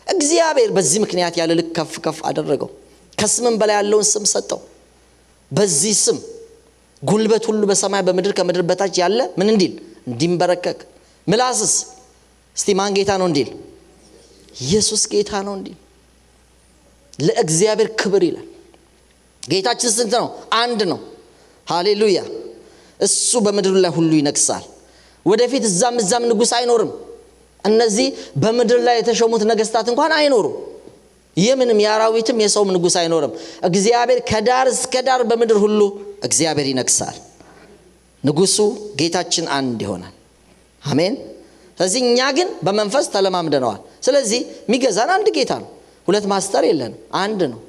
እግዚአብሔር በዚህ ምክንያት ያለ ልክ ከፍ አደረገው። ከስምም በላይ ያለውን ስም ሰጠው። በዚህ ስም ጉልበት ሁሉ በሰማይ በምድር ከምድር በታች ያለ ምን እንዲል? እንዲንበረከክ። ምላስስ እስቲ ማን ጌታ ነው እንዲል? ኢየሱስ ጌታ ነው እንዲል። ለእግዚአብሔር ክብር ይላል። ጌታችን ስንት ነው? አንድ ነው። ሃሌሉያ። እሱ በምድር ላይ ሁሉ ይነግሳል። ወደፊት እዛም ንጉስ አይኖርም። እነዚህ በምድር ላይ የተሾሙት ነገስታት እንኳን አይኖሩም። የምንም ያራዊትም የሰውም ንጉስ አይኖርም። እግዚአብሔር ከዳር እስከ ዳር በምድር ሁሉ እግዚአብሔር ይነግሳል። ንጉሱ ጌታችን አንድ ይሆናል። አሜን። ስለዚህ እኛ ግን በመንፈስ ተለማምደናል። ስለዚህ የሚገዛን አንድ ጌታ ነው። ሁለት ማስተር የለንም። አንድ ነው።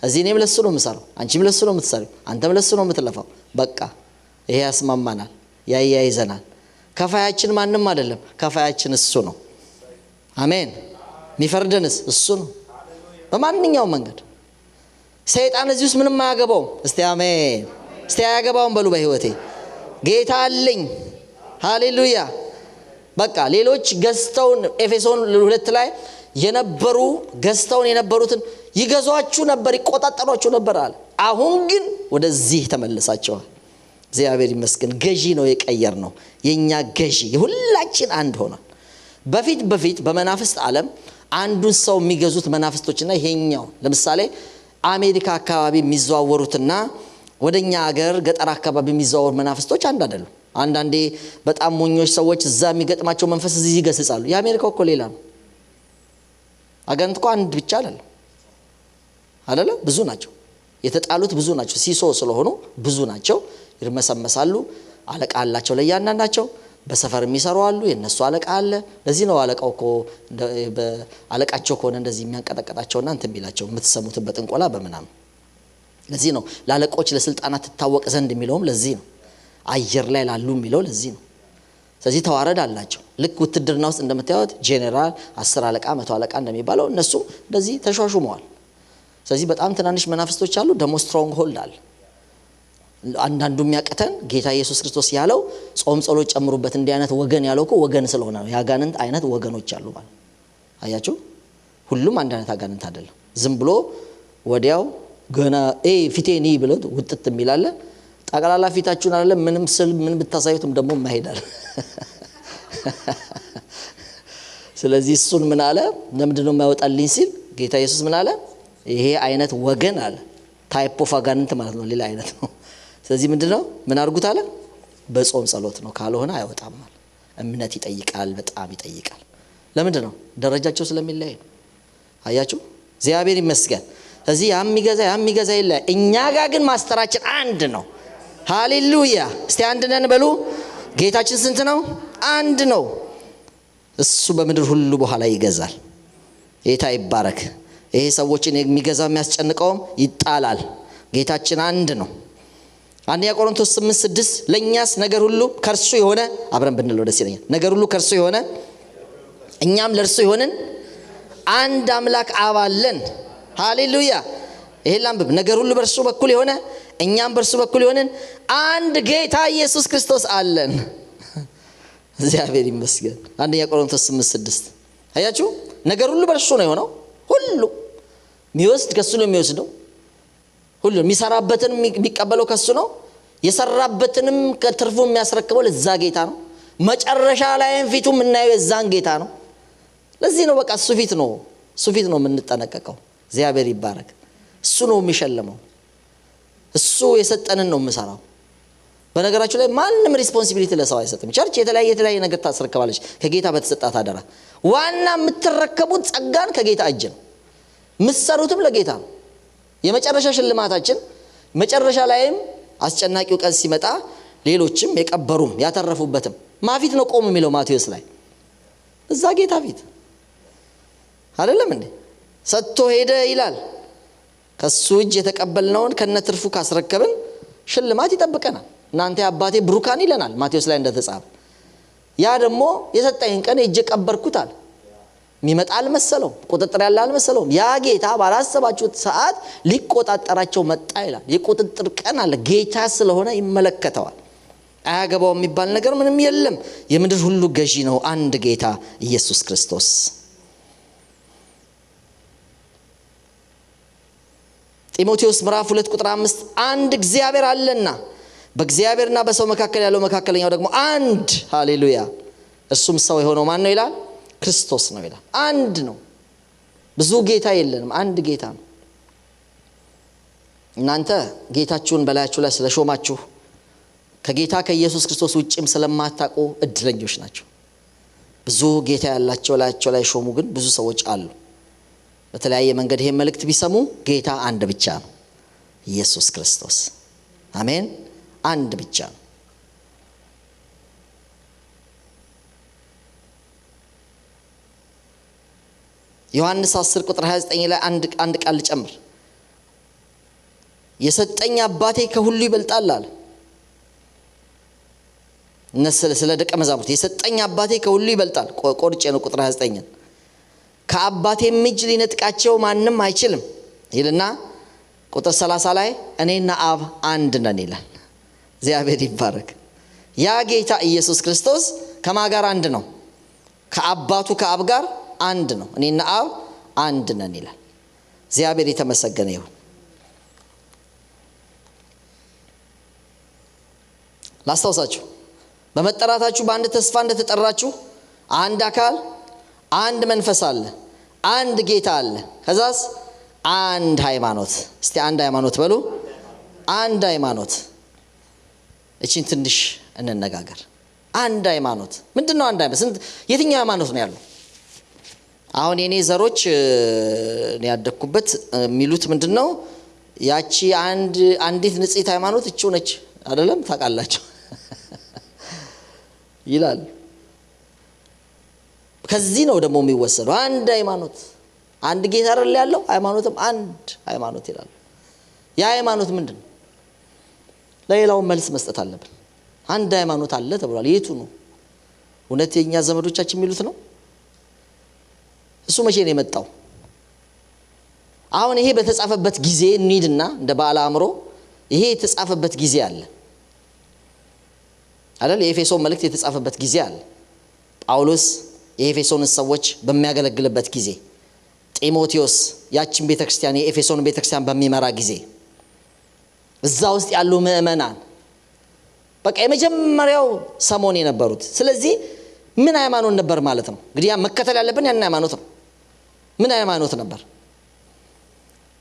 እዚህ እኔም ለሱ ነው የምሰራው፣ አንቺም ለሱ ነው የምትሰሪው፣ አንተም ለሱ ነው የምትለፋው። በቃ ይሄ ያስማማናል፣ ያያይዘናል። ከፋያችን ማንም አይደለም። ከፋያችን እሱ ነው። አሜን። የሚፈርደንስ እሱ ነው በማንኛውም መንገድ። ሰይጣን እዚህ ውስጥ ምንም አያገባውም። እስቲ አሜን። እስቲ አያገባውም በሉ። በህይወቴ ጌታ አለኝ። ሃሌሉያ። በቃ ሌሎች ገዝተውን ኤፌሶን 2 ላይ የነበሩ ገዝተውን የነበሩትን ይገዟችሁ ነበር፣ ይቆጣጠሯችሁ ነበር አለ። አሁን ግን ወደዚህ ተመልሳቸዋል። እግዚአብሔር ይመስገን። ገዢ ነው የቀየር ነው። የኛ ገዢ የሁላችን አንድ ሆኗል። በፊት በመናፍስት ዓለም አንዱን ሰው የሚገዙት መናፍስቶችና ይሄኛው ለምሳሌ አሜሪካ አካባቢ የሚዘዋወሩትና ወደኛ ሀገር ገጠር አካባቢ የሚዘዋወሩ መናፍስቶች አንድ አይደሉም። አንዳንዴ በጣም ሞኞች ሰዎች እዛ የሚገጥማቸው መንፈስ እዚህ ይገስጻሉ። የአሜሪካው እኮ ሌላ ነው። አጋንንት እኮ አንድ ብቻ አይደለም ብዙ ናቸው። የተጣሉት ብዙ ናቸው። ሲሶ ስለሆኑ ብዙ ናቸው። ይርመሰመሳሉ። አለቃ አላቸው ለያንዳንዳቸው። በሰፈር የሚሰሩ አሉ። የነሱ አለቃ አለ። ለዚህ ነው አለቃው እኮ አለቃቸው ከሆነ እንደዚህ የሚያንቀጠቀጣቸውና እንትን ቢላቸው የምትሰሙትን በጥንቆላ በመናም። ለዚህ ነው ለአለቆች ለስልጣናት ትታወቅ ዘንድ የሚለውም ለዚህ ነው። አየር ላይ ላሉ የሚለው ለዚህ ነው። ስለዚህ ተዋረድ አላቸው። ልክ ውትድርና ውስጥ እንደምታዩት ጄኔራል 10 አለቃ 100 አለቃ እንደሚባለው እነሱ እንደዚህ ተሿሹመዋል። ስለዚህ በጣም ትናንሽ መናፍስቶች አሉ። ደሞ ስትሮንግ ሆልድ አለ። አንዳንዱ የሚያቀተን ጌታ ኢየሱስ ክርስቶስ ያለው ጾም ጸሎት ጨምሩበት እንዲህ አይነት ወገን ያለው እኮ ወገን ስለሆነ ነው። ያጋንንት አይነት ወገኖች አሉ ማለት አያችሁ። ሁሉም አንድ አይነት አጋንንት አይደለም። ዝም ብሎ ወዲያው ገና ፊቴኒ ብለው ውጥት የሚላለ ጠቅላላ ፊታችሁን አይደለም ምንም ስል ምን ብታሳዩትም ደግሞ ማይሄዳል። ስለዚህ እሱን ምን አለ ለምንድን ነው የማይወጣልኝ ሲል ጌታ ኢየሱስ ምን አለ? ይሄ አይነት ወገን አለ። ታይፕ ኦፍ አጋንንት ማለት ነው። ሌላ አይነት ነው። ስለዚህ ምንድነው ምን አድርጉት አለ? በጾም ጸሎት ነው። ካልሆነ አይወጣም ማለት። እምነት ይጠይቃል፣ በጣም ይጠይቃል። ለምንድን ነው? ደረጃቸው ስለሚለያይ ነው። አያችሁ። እግዚአብሔር ይመስገን። ስለዚህ ያሚገዛ ይለ እኛ ጋር ግን ማስተራችን አንድ ነው። ሃሌሉያ። እስቲ አንድ ነን በሉ። ጌታችን ስንት ነው? አንድ ነው። እሱ በምድር ሁሉ በኋላ ይገዛል። ጌታ ይባረክ። ይሄ ሰዎችን የሚገዛው የሚያስጨንቀውም ይጣላል። ጌታችን አንድ ነው። አንደኛ ቆሮንቶስ 8:6 ለኛስ ነገር ሁሉ ከርሱ የሆነ አብረን ብንለው ደስ ይለኛል። ነገር ሁሉ ከርሱ የሆነ እኛም ለርሱ የሆንን አንድ አምላክ አብ አለን። ሃሌሉያ። ይሄ ላምብ ነገር ሁሉ በርሱ በኩል የሆነ እኛም በርሱ በኩል የሆንን አንድ ጌታ ኢየሱስ ክርስቶስ አለን። እግዚአብሔር ይመስገን። አንደኛ ቆሮንቶስ 8:6 አያችሁ። ነገር ሁሉ በርሱ ነው የሆነው። ሁሉ የሚወስድ ከሱ ነው የሚወስደው። ሁሉ የሚሰራበትን የሚቀበለው ከሱ ነው። የሰራበትንም ከትርፉ የሚያስረክበው ለዛ ጌታ ነው። መጨረሻ ላይም ፊቱ የምናየው የዛን ጌታ ነው። ለዚህ ነው በቃ እሱ ፊት ነው የምንጠነቀቀው። እግዚአብሔር ይባረክ። እሱ ነው የሚሸልመው። እሱ የሰጠንን ነው የምሰራው። በነገራችሁ ላይ ማንም ሪስፖንሲቢሊቲ ለሰው አይሰጥም። ቸርች የተለያየ ነገር ታስረክባለች ከጌታ በተሰጣት አደራ። ዋና የምትረከቡት ጸጋን ከጌታ እጅ ነው። ምትሰሩትም ለጌታ ነው። የመጨረሻ ሽልማታችን መጨረሻ ላይም አስጨናቂው ቀን ሲመጣ ሌሎችም የቀበሩም ያተረፉበትም ማፊት ነው ቆም የሚለው ማቴዎስ ላይ እዛ ጌታ ፊት አይደለም እንዴ? ሰጥቶ ሄደ ይላል። ከሱ እጅ የተቀበልነውን ከነትርፉ ካስረከብን ሽልማት ይጠብቀናል። እናንተ አባቴ ብሩካን ይለናል ማቴዎስ ላይ እንደተጻፈ። ያ ደግሞ የሰጠኝ ቀን እጅ ቀበርኩታል። የሚመጣ አልመሰለውም። ቁጥጥር ያለ አልመሰለውም። ያ ጌታ ባላሰባችሁት ሰዓት ሊቆጣጠራቸው መጣ ይላል። የቁጥጥር ቀን አለ። ጌታ ስለሆነ ይመለከተዋል። አያገባው የሚባል ነገር ምንም የለም። የምድር ሁሉ ገዢ ነው አንድ ጌታ ኢየሱስ ክርስቶስ። ጢሞቴዎስ ምዕራፍ 2:5 አንድ እግዚአብሔር አለና በእግዚአብሔርና በሰው መካከል ያለው መካከለኛው ደግሞ አንድ ሃሌሉያ እሱም ሰው የሆነው ማን ነው ይላል? ክርስቶስ ነው ይላል። አንድ ነው። ብዙ ጌታ የለንም። አንድ ጌታ ነው። እናንተ ጌታችሁን በላያችሁ ላይ ስለሾማችሁ ከጌታ ከኢየሱስ ክርስቶስ ውጪም ስለማታውቁ እድለኞች ናቸው። ብዙ ጌታ ያላቸው ላያቸው ላይ ሾሙ ግን ብዙ ሰዎች አሉ። በተለያየ መንገድ ይሄን መልእክት ቢሰሙ ጌታ አንድ ብቻ ነው፣ ኢየሱስ ክርስቶስ። አሜን። አንድ ብቻ ነው። ዮሐንስ 10:29 ላይ አንድ ቃል ጨምር። የሰጠኝ አባቴ ከሁሉ ይበልጣል አለ። ስለ ደቀ መዛሙርት የሰጠኝ አባቴ ከሁሉ ይበልጣል። ቆርጬ ነው ቁጥር 29 ከአባቴም እጅ ሊነጥቃቸው ማንም አይችልም ይልና ቁጥር 30 ላይ እኔና አብ አንድ ነን ይላል። እግዚአብሔር ይባረክ። ያ ጌታ ኢየሱስ ክርስቶስ ከማን ጋር አንድ ነው? ከአባቱ ከአብ ጋር አንድ ነው። እኔና አብ አንድ ነን ይላል። እግዚአብሔር የተመሰገነ ይሁን። ላስታውሳችሁ በመጠራታችሁ በአንድ ተስፋ እንደተጠራችሁ አንድ አካል አንድ መንፈስ አለ፣ አንድ ጌታ አለ። ከዛስ አንድ ሃይማኖት። እስቲ አንድ ሃይማኖት በሉ። አንድ ሃይማኖት እቺን ትንሽ እንነጋገር። አንድ ሃይማኖት ምንድነው? አንድ ሃይማኖት ስንት የትኛው ሃይማኖት ነው ያለው? አሁን የኔ ዘሮች ነው ያደኩበት የሚሉት ምንድነው? ያቺ አንዲት ንጽሕት ሃይማኖት እቺው ነች አይደለም? ታውቃላችሁ ይላል። ከዚህ ነው ደግሞ የሚወሰደው አንድ ሃይማኖት፣ አንድ ጌታ አይደል ያለው? ሃይማኖትም አንድ ሃይማኖት ይላል። ያ ሃይማኖት ምንድነው? ለሌላው መልስ መስጠት አለብን። አንድ ሃይማኖት አለ ተብሏል። የቱ ነው? እውነት የኛ ዘመዶቻችን የሚሉት ነው? እሱ መቼ ነው የመጣው? አሁን ይሄ በተጻፈበት ጊዜ እንሂድና እንደ ባለ አእምሮ ይሄ የተጻፈበት ጊዜ አለ አይደል? የኤፌሶን መልእክት የተጻፈበት ጊዜ አለ። ጳውሎስ የኤፌሶንን ሰዎች በሚያገለግልበት ጊዜ፣ ጢሞቴዎስ ያችን ቤተክርስቲያን የኤፌሶን ቤተክርስቲያን በሚመራ ጊዜ እዛ ውስጥ ያሉ ምእመናን በቃ የመጀመሪያው ሰሞን የነበሩት። ስለዚህ ምን ሃይማኖት ነበር ማለት ነው? እንግዲህ ያ መከተል ያለብን ያን ሃይማኖት ነው። ምን ሃይማኖት ነበር?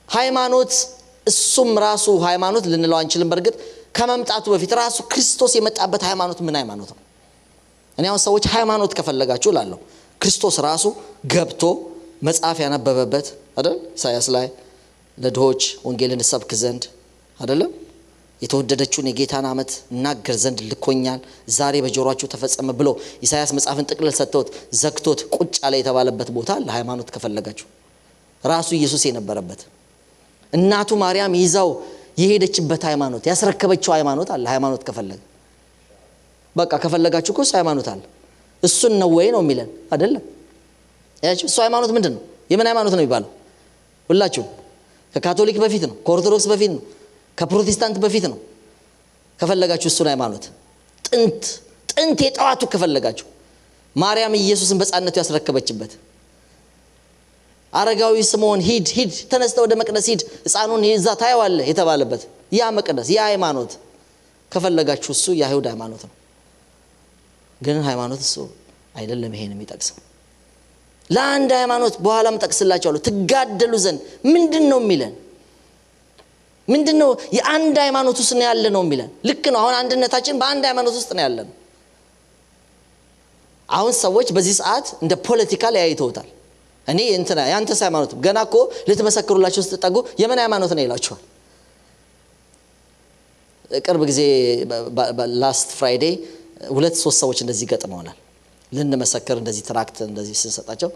ሃይማኖት እሱም ራሱ ሃይማኖት ልንለው አንችልም። በርግጥ ከመምጣቱ በፊት ራሱ ክርስቶስ የመጣበት ሃይማኖት ምን ሃይማኖት ነው? እኔ አሁን ሰዎች ሃይማኖት ከፈለጋችሁ እላለሁ ክርስቶስ ራሱ ገብቶ መጽሐፍ ያነበበበት አይደል? ኢሳይያስ ላይ ለድሆች ወንጌልን ሰብክ ዘንድ አይደለም? የተወደደችውን የጌታን ዓመት እናገር ዘንድ ልኮኛል፣ ዛሬ በጆሮአችሁ ተፈጸመ ብሎ ኢሳይያስ መጽሐፍን ጥቅልል ሰጥቶት ዘግቶት ቁጭ አለ የተባለበት ቦታ ለሃይማኖት ከፈለጋችሁ ራሱ ኢየሱስ የነበረበት እናቱ ማርያም ይዛው የሄደችበት ሃይማኖት ያስረከበችው ሃይማኖት አለ። ሃይማኖት ከፈለገ በቃ ከፈለጋችሁ እኮ ሃይማኖት አለ። እሱን ነው ወይ ነው የሚለን አይደለም? ያቺው እሱ ሃይማኖት ምንድነው? የምን ሃይማኖት ነው የሚባለው? ሁላችሁ ከካቶሊክ በፊት ነው? ከኦርቶዶክስ በፊት ነው? ከፕሮቴስታንት በፊት ነው? ከፈለጋችሁ እሱን ሃይማኖት ጥንት የጠዋቱ ከፈለጋችሁ ማርያም ኢየሱስን በጻነቱ ያስረከበችበት አረጋዊ ስምዖን ሂድ ተነስተ ወደ መቅደስ ሂድ ሕፃኑን ይዛ ታየዋለህ የተባለበት ያ መቅደስ ያ ሃይማኖት ከፈለጋችሁ እሱ የአይሁድ ሃይማኖት ነው። ግን ሃይማኖት እሱ አይደለም። ይሄን የሚጠቅሰው ለአንድ ሃይማኖት በኋላም ጠቅስላችኋለሁ ትጋደሉ ዘንድ ምንድነው የሚለን? ምንድነው የአንድ ሃይማኖት ውስጥ ነው ያለ ነው የሚለን? ልክ ነው። አሁን አንድነታችን በአንድ ሃይማኖት ውስጥ ነው ያለነው። አሁን ሰዎች በዚህ ሰዓት እንደ ፖለቲካል ያይተውታል። እኔ እንትና ያንተስ ሃይማኖት ገና እኮ ልትመሰክሩላችሁ ስትጠጉ የምን ሃይማኖት ነው ይላችኋል። ቅርብ ጊዜ ላስት ፍራይዴ 2-3 ሰዎች እንደዚህ ገጥመውናል። ልንመሰክር እንደዚህ ትራክት እንደዚህ ስንሰጣቸው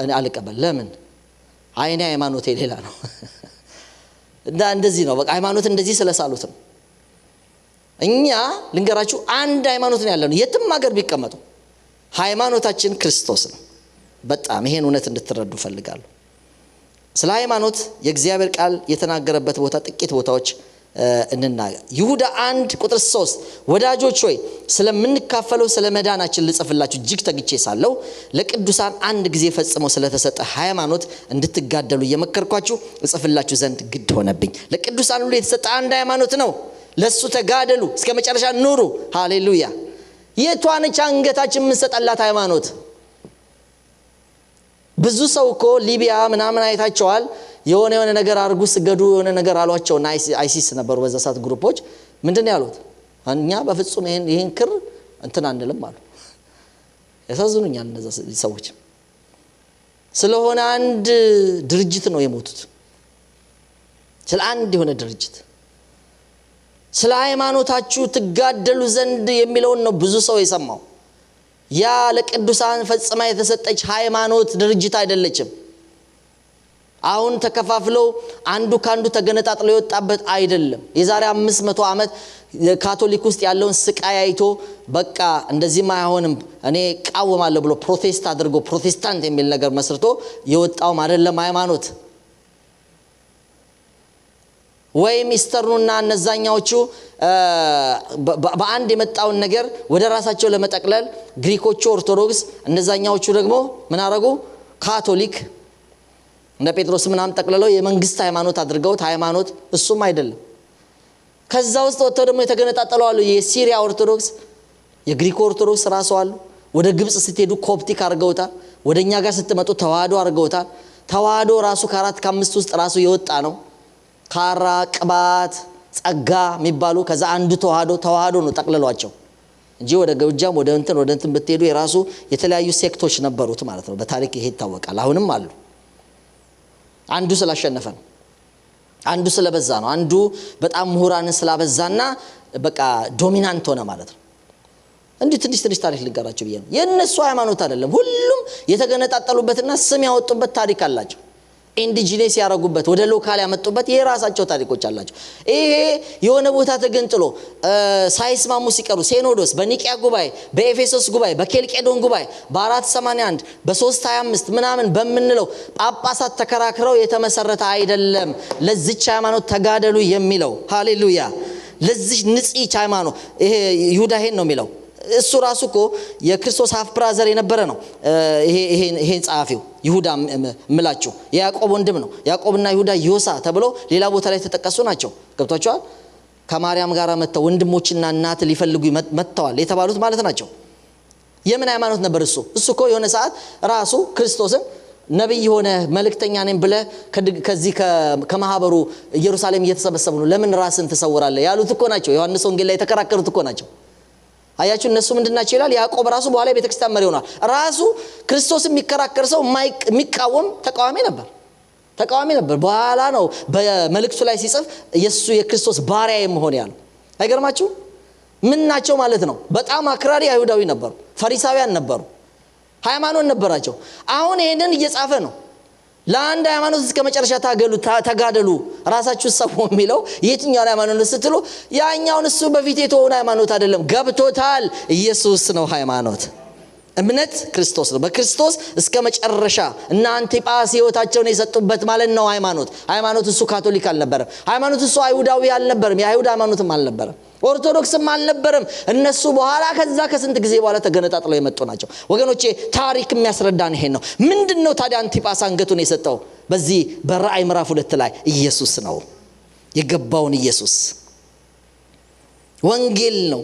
እኔ አልቀበል። ለምን? አይኔ ሃይማኖቴ ሌላ ነው እና እንደዚህ ነው በቃ ሃይማኖት እንደዚህ ስለሳሉት ነው። እኛ ልንገራችሁ አንድ ሃይማኖት ነው ያለነው የትም ሀገር ቢቀመጡ ሃይማኖታችን ክርስቶስ ነው። በጣም ይሄን እውነት እንድትረዱ ፈልጋለሁ። ስለ ሃይማኖት የእግዚአብሔር ቃል የተናገረበት ቦታ ጥቂት ቦታዎች እንናገር። ይሁዳ 1:3 ወዳጆች ሆይ ስለምንካፈለው ስለ መዳናችን ልጽፍላችሁ እጅግ ተግቼ ሳለሁ ለቅዱሳን አንድ ጊዜ ፈጽሞ ስለተሰጠ ሃይማኖት እንድትጋደሉ እየመከርኳችሁ እጽፍላችሁ ዘንድ ግድ ሆነብኝ። ለቅዱሳን ሁሉ የተሰጠ አንድ ሃይማኖት ነው። ለሱ ተጋደሉ፣ እስከ መጨረሻ ኑሩ። ሃሌሉያ። የቷነች አንገታችን የምንሰጣላት ሃይማኖት? ብዙ ሰው እኮ ሊቢያ ምናምን አይታቸዋል። የሆነ ነገር አርጉ ስገዱ የሆነ ነገር አሏቸውና አይሲስ ነበሩ በዛ ሰዓት ግሩፖች ምንድነው ያሉት? እኛ በፍጹም ይሄን ክር እንትን አንልም አሉ። ያሳዝኑኛል እነዛ ሰዎች። ስለሆነ አንድ ድርጅት ነው የሞቱት። ስለ አንድ የሆነ ድርጅት። ስለ ሃይማኖታችሁ ትጋደሉ ዘንድ የሚለውን ነው ብዙ ሰው የሰማው። ያ ለቅዱሳን ፈጽማ የተሰጠች ሃይማኖት ድርጅት አይደለችም። አሁን ተከፋፍለው አንዱ ካንዱ ተገነጣጥሎ የወጣበት አይደለም። የዛሬ 500 ዓመት ካቶሊክ ውስጥ ያለውን ስቃይ አይቶ በቃ እንደዚህ ማይሆንም እኔ ቃወማለሁ ብሎ ፕሮቴስት አድርጎ ፕሮቴስታንት የሚል ነገር መስርቶ የወጣው አይደለም ሃይማኖት። ወይም ኢስተርኑና እነዛኛዎቹ በአንድ የመጣውን ነገር ወደ ራሳቸው ለመጠቅለል ግሪኮቹ ኦርቶዶክስ እነዛኛዎቹ ደግሞ ምን አረጉ? ካቶሊክ እንደ ጴጥሮስ ምናምን ጠቅልለው የመንግስት ሃይማኖት አድርገውት ሃይማኖት እሱም አይደለም። ከዛ ውስጥ ወጥተው ደግሞ የተገነጣጠሉ አሉ። የሲሪያ ኦርቶዶክስ፣ የግሪክ ኦርቶዶክስ ራሱ አሉ። ወደ ግብጽ ስትሄዱ ኮፕቲክ አድርገውታል። ወደኛ ጋር ስትመጡ ተዋህዶ አድርገውታል። ተዋህዶ ራሱ ከ4 ከ5 ውስጥ ራሱ የወጣ ነው። ካራ ቅባት ጸጋ የሚባሉ ከዛ አንዱ ተዋህዶ ነው ጠቅልሏቸው እንጂ ወደ ጎጃም ወደ እንትን ብትሄዱ የራሱ የተለያዩ ሴክቶች ነበሩት ማለት ነው። በታሪክ ይሄ ይታወቃል። አሁንም አሉ። አንዱ ስላሸነፈ ነው። አንዱ ስለበዛ ነው። አንዱ በጣም ምሁራንን ስላበዛና በቃ ዶሚናንት ሆነ ማለት ነው። እንዴ ትንሽ ታሪክ ልንገራችሁ ብዬ ነው። የነሱ ሃይማኖት አይደለም። ሁሉም የተገነጣጠሉበትና ስም ያወጡበት ታሪክ አላቸው። ኢንዲጂነስ ያረጉበት ወደ ሎካል ያመጡበት የራሳቸው ታሪኮች አላቸው። ይሄ የሆነ ቦታ ተገንጥሎ ሳይስማሙ ሲቀሩ ሲኖዶስ በኒቂያ ጉባኤ፣ በኤፌሶስ ጉባኤ፣ በኬልቄዶን ጉባኤ በ481 በ325 ምናምን በመንለው ጳጳሳት ተከራክረው የተመሰረተ አይደለም። ለዚች ሃይማኖት ተጋደሉ የሚለው ሃሌሉያ። ለዚች ንጽሕት ሃይማኖት ይሄ ይሁዳ ይሄን ነው የሚለው። እሱ ራሱ እኮ የክርስቶስ ሀፍ ብራዘር የነበረ ነው። ይሄ ጻፊው ይሁዳ ምላችሁ የያዕቆብ ወንድም ነው። ያዕቆብና ይሁዳ ዮሳ ተብሎ ሌላ ቦታ ላይ ተጠቀሱ ናቸው። ገብቷቸዋል። ከማርያም ጋር መተው ወንድሞችና እናት ሊፈልጉ መተዋል የተባሉት ማለት ናቸው። የምን ሃይማኖት ነበር እሱ? እሱ እኮ የሆነ ሰዓት ራሱ ክርስቶስን ነብይ ሆነ መልእክተኛ ነኝ ብለ ከዚህ ከማህበሩ ኢየሩሳሌም እየተሰበሰቡ ነው ለምን ራስን ተሰውራለህ ያሉት እኮ ናቸው። ዮሐንስ ወንጌል ላይ ተከራከሩት እኮ ናቸው። አያችሁ እነሱ ምንድናቸው ይላል። ያዕቆብ ራሱ በኋላ ቤተክርስቲያን መሪ ሆኗል። ራሱ ክርስቶስ የሚከራከር ሰው የሚቃወም ተቃዋሚ ነበር። በኋላ ነው በመልእክቱ ላይ ሲጽፍ ኢየሱስ የክርስቶስ ባሪያ የመሆን ያለው። አይገርማችሁ? ምን ናቸው ማለት ነው? በጣም አክራሪ አይሁዳዊ ነበሩ፣ ፈሪሳውያን ነበሩ፣ ሃይማኖት ነበራቸው። አሁን ይሄንን እየጻፈ ነው። ለአንድ ሃይማኖት እስከ መጨረሻ ተጋደሉ ራሳችሁ ሰው የሚለው የትኛው ሃይማኖት ስትሉ ያኛውን እሱ በፊት የተወነ ሃይማኖት አይደለም። ገብቶታል። ኢየሱስ ነው ሃይማኖት። እምነት ክርስቶስ ነው። በክርስቶስ እስከ መጨረሻ እና አንቲጳስ ሕይወታቸውን የሰጡበት ማለት ነው ሃይማኖት እሱ ካቶሊክ አልነበረም። ሃይማኖት እሱ አይሁዳዊ አልነበረም። የአይሁድ ሃይማኖትም አልነበረም። ኦርቶዶክስም አልነበረም። እነሱ በኋላ ከስንት ጊዜ በኋላ ተገነጣጥለው የመጡ ናቸው። ወገኖቼ ታሪክ የሚያስረዳን ይሄን ነው። ምንድነው ታዲያ አንቲጳስ አንገቱን የሰጠው? በዚህ በራእይ ምዕራፍ 2 ላይ ኢየሱስ ነው የገባውን። ኢየሱስ ወንጌል ነው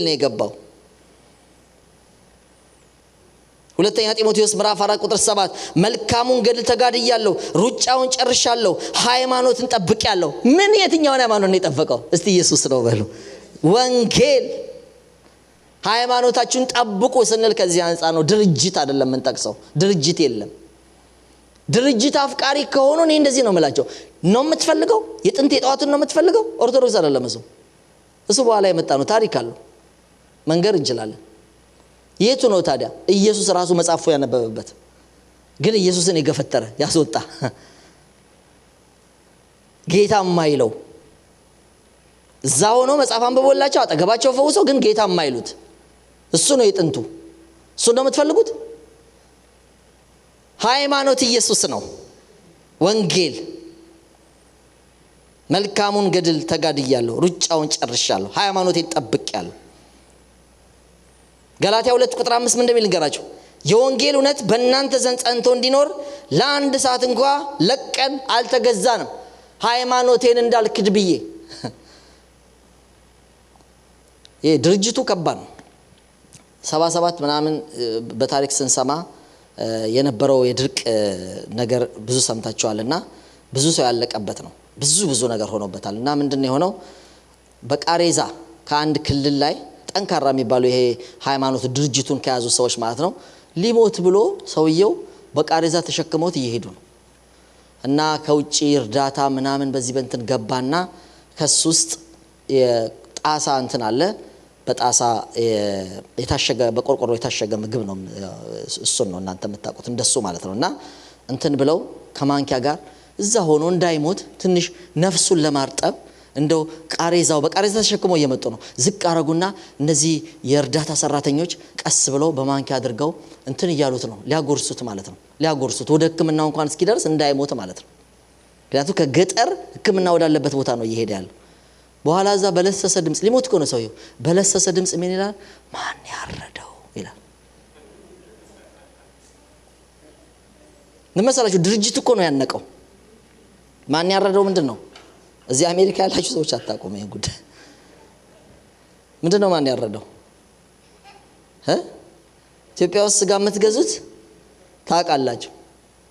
የገባው። ሁለተኛ ጢሞቴዎስ ምዕራፍ 4 ቁጥር 7 መልካሙን ገድል ተጋድያለሁ፣ ሩጫውን ጨርሻለሁ፣ ሃይማኖትን ጠብቄያለሁ። ምን የትኛውን ሃይማኖት ነው የጠበቀው? እስቲ ኢየሱስ ነው በሉ። ወንጌል። ሃይማኖታችሁን ጠብቁ ስንል ከዚህ አንፃር ነው። ድርጅት አይደለም የምንጠቅሰው። ድርጅት የለም። ድርጅት አፍቃሪ ከሆኑ እኔ እንደዚህ ነው የምላቸው። ነው የምትፈልገው የጥንት የጠዋቱን ነው የምትፈልገው? ኦርቶዶክስ አይደለም እሱ በኋላ የመጣ ነው። ታሪክ አለው፣ መንገር እንችላለን። የቱ ነው ታዲያ? ኢየሱስ ራሱ መጻፉ ያነበበበት ግን ኢየሱስን የገፈተረ ያስወጣ ጌታ የማይለው እዛ ሆኖ መጽሐፍ አንብቦላቸው አጠገባቸው ፈውሰው ግን ጌታ የማይሉት እሱ ነው የጥንቱ። እሱ ነው የምትፈልጉት? ሃይማኖት ኢየሱስ ነው። ወንጌል። መልካሙን ገድል ተጋድያለሁ፣ ሩጫውን ጨርሻለሁ፣ ሃይማኖቴን ጠብቄያለሁ። ገላትያ 2 ቁጥር 5 ምን እንደሚል ልንገራችሁ። የወንጌል እውነት በእናንተ ዘንድ ጸንቶ እንዲኖር ለአንድ ሰዓት እንኳን ለቀን አልተገዛንም፣ ሃይማኖቴን እንዳልክድ ብዬ። ይሄ ድርጅቱ ከባድ ነው። 77 ምናምን በታሪክ ስንሰማ የነበረው የድርቅ ነገር ብዙ ሰምታችኋልና ብዙ ሰው ያለቀበት ነው። ብዙ ነገር ሆኖበታል። እና ምንድነው የሆነው? በቃሬዛ ከአንድ ክልል ላይ ጠንካራ የሚባሉ ይሄ ሃይማኖት ድርጅቱን ከያዙ ሰዎች ማለት ነው ሊሞት ብሎ ሰውየው በቃሬዛ ተሸክመውት እየሄዱ ነው። እና ከውጪ እርዳታ ምናምን በዚህ በእንትን ገባና ከሱ ውስጥ የጣሳ እንትን አለ። በጣሳ የታሸገ በቆርቆሮ የታሸገ ምግብ ነው። እሱን ነው እናንተ የምታውቁት እንደሱ ማለት ነው። እና እንትን ብለው ከማንኪያ ጋር እዛ ሆኖ እንዳይሞት ትንሽ ነፍሱን ለማርጠብ እንደው በቃሬዛ ተሸክመው እየመጡ ነው። ዝቅ አረጉና እነዚህ የእርዳታ ሰራተኞች ቀስ ብለው በማንኪያ አድርገው እንትን እያሉት ነው፣ ሊያጎርሱት ማለት ነው። ሊያጎርሱት ወደ ሕክምናው እንኳን እስኪደርስ እንዳይሞት ማለት ነው። ምክንያቱም ከገጠር ሕክምና ወዳለበት ቦታ ነው እየሄደ ያለው። በኋላ እዛ በለሰሰ ድምጽ ሊሞት እኮ ነው ሰውየው። በለሰሰ ድምጽ ምን ይላል? ማን ያረደው ይላል። ምን መሰላችሁ? ድርጅት እኮ ነው ያነቀው። ማን ያረደው ምንድን ነው? እዚህ አሜሪካ ያላችሁ ሰዎች አታውቁም ይሄን ጉዳይ። ምንድነው ማን ያረደው? ኢትዮጵያ ውስጥ ስጋ የምትገዙት ታውቃላችሁ፣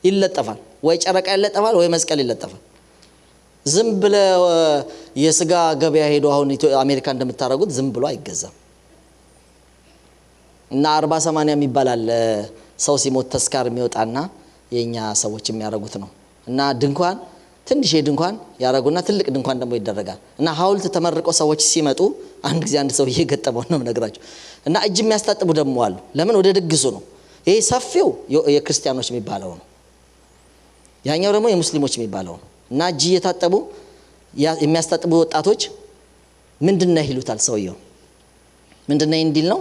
ይለጠፋል። ወይ ጨረቃ ይለጠፋል ወይ መስቀል ይለጠፋል። ዝም ብለ የስጋ ገበያ ሄዶ አሁን አሜሪካ እንደምታረጉት ዝም ብሎ አይገዛም። እና 40-80 የሚባላል ሰው ሲሞት ተስካር የሚወጣና የኛ ሰዎች የሚያረጉት ነው። እና ድንኳን ትንሽ ድንኳን ያረጉና ትልቅ ድንኳን ደግሞ ይደረጋል። እና ሐውልት ተመርቀው ሰዎች ሲመጡ አንድ ጊዜ አንድ ሰው እየገጠመው ነው ነገራቸው። እና እጅ የሚያስታጥቡ ደግሞ አሉ። ለምን? ወደ ድግሱ ነው። ይሄ ሰፊው የክርስቲያኖች የሚባለው ነው። ያኛው ደግሞ የሙስሊሞች የሚባለው ነው። እና እጅ እየታጠቡ የሚያስታጥቡ ወጣቶች ምንድነው ይሉታል ሰውየው። ምንድነው እንዲል ነው?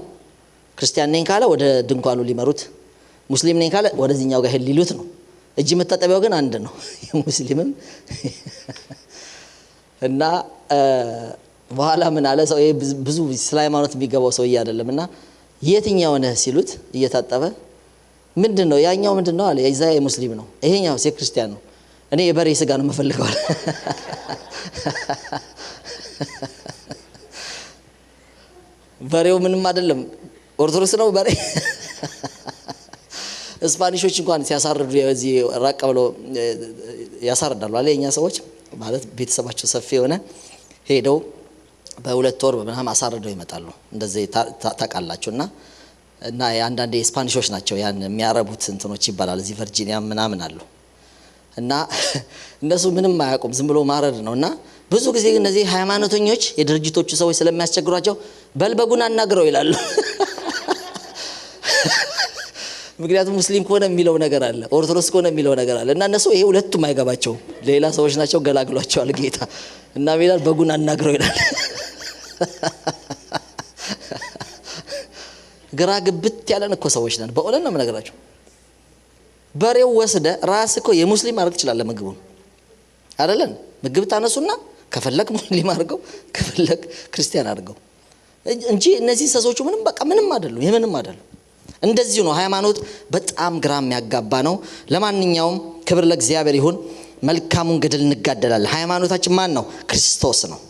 ክርስቲያን ነኝ ካለ ወደ ድንኳኑ ሊመሩት፣ ሙስሊም ነኝ ካለ ወደዚህኛው ጋር ሊሉት ነው። እጅ መታጠቢያው ግን አንድ ነው፣ የሙስሊምም እና በኋላ ምን አለ ሰው ብዙ ስለ ሃይማኖት የሚገባው ሰው አይደለምና የትኛው ነህ ሲሉት እየታጠበ ምንድነው ያኛው ምንድነው አለ። የዛ የሙስሊም ነው፣ ይሄኛው የክርስቲያን ነው። እኔ የበሬ ስጋ ነው የምፈልገው አለ። በሬው ምንም አይደለም፣ ኦርቶዶክስ ነው በሬ። ስፓኒሾች እንኳን ሲያሳርዱ የዚህ ራቅ ብለው ያሳርዳሉ አለ። የኛ ሰዎች ማለት ቤተሰባቸው ሰፊ ሆነ ሄደው በሁለት ወር ምናምን አሳርደው ይመጣሉ። እንደዚህ ታቃላችሁና እና አንዳንዴ ስፓኒሾች ናቸው ያን የሚያረቡት እንትኖች ይባላል። እዚህ ቨርጂኒያ ምናምን አሉ። እና እነሱ ምንም አያውቁም፣ ዝም ብሎ ማረድ ነውና ብዙ ጊዜ እነዚህ ሃይማኖተኞች የድርጅቶቹ ሰዎች ስለሚያስቸግሯቸው በልበጉን አናግረው ይላሉ። ምክንያቱም ሙስሊም ከሆነ የሚለው ነገር አለ፣ ኦርቶዶክስ ከሆነ የሚለው ነገር አለ። እና እነሱ ይሄ ሁለቱም አይገባቸው፣ ሌላ ሰዎች ናቸው፣ ገላግሏቸዋል ጌታ። እና ቢላል በጉን አናግረው ይላል። ግራ ግብት ያለን እኮ ሰዎች ነን። በእውነት ነው የምነግራቸው። በሬው ወስደ ራስ እኮ የሙስሊም ማድረግ ትችላለህ ምግቡን አይደለም? ምግብ ታነሱና ከፈለክ ሙስሊም አድርገው ከፈለክ ክርስቲያን አድርገው እንጂ እነዚህ ሰሶቹ ምንም በቃ ምንም አይደሉም፣ የምንም አይደሉም። እንደዚህ ነው ሃይማኖት። በጣም ግራ የሚያጋባ ነው። ለማንኛውም ክብር ለእግዚአብሔር ይሁን። መልካሙን ገድል እንጋደላለን። ሃይማኖታችን ማን ነው? ክርስቶስ ነው።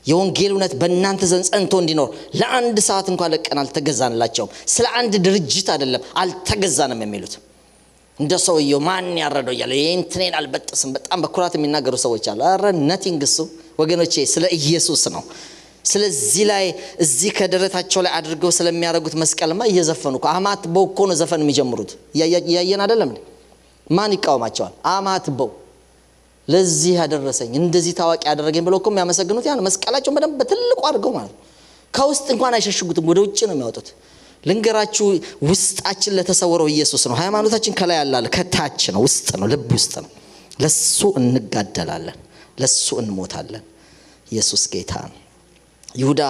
የወንጌል እውነት በእናንተ ዘንድ ጸንቶ እንዲኖር ለአንድ ሰዓት እንኳን ለቀን አልተገዛንላቸውም። ስለ አንድ ድርጅት አይደለም አልተገዛንም የሚሉት። እንደ ሰውየው ማን ያረደው እያለ የእንትኔን አልበጥስም በጣም በኩራት የሚናገሩ ሰዎች አሉ። አረ ነቲንግ እሱ ወገኖቼ ስለ ኢየሱስ ነው። ስለዚህ ላይ እዚህ ከደረታቸው ላይ አድርገው ስለሚያረጉት መስቀልማ እየዘፈኑ እኮ አማት በው እኮ ነው ዘፈን የሚጀምሩት። ያየን አይደለም? ማን ይቃወማቸዋል? አማት በው ለዚህ ያደረሰኝ እንደዚህ ታዋቂ ያደረገኝ ብለው እኮ የሚያመሰግኑት ያን መስቀላቸውን በደንብ በትልቁ አድርገው ማለት ከውስጥ እንኳን አይሸሽጉትም፣ ወደ ውጭ ነው የሚያወጡት። ልንገራችሁ ውስጣችን ለተሰወረው ኢየሱስ ነው። ሃይማኖታችን ከላይ ያላል ከታች ነው፣ ውስጥ ነው፣ ልብ ውስጥ ነው። ለሱ እንጋደላለን፣ ለሱ እንሞታለን። ኢየሱስ ጌታ ነው። ይሁዳ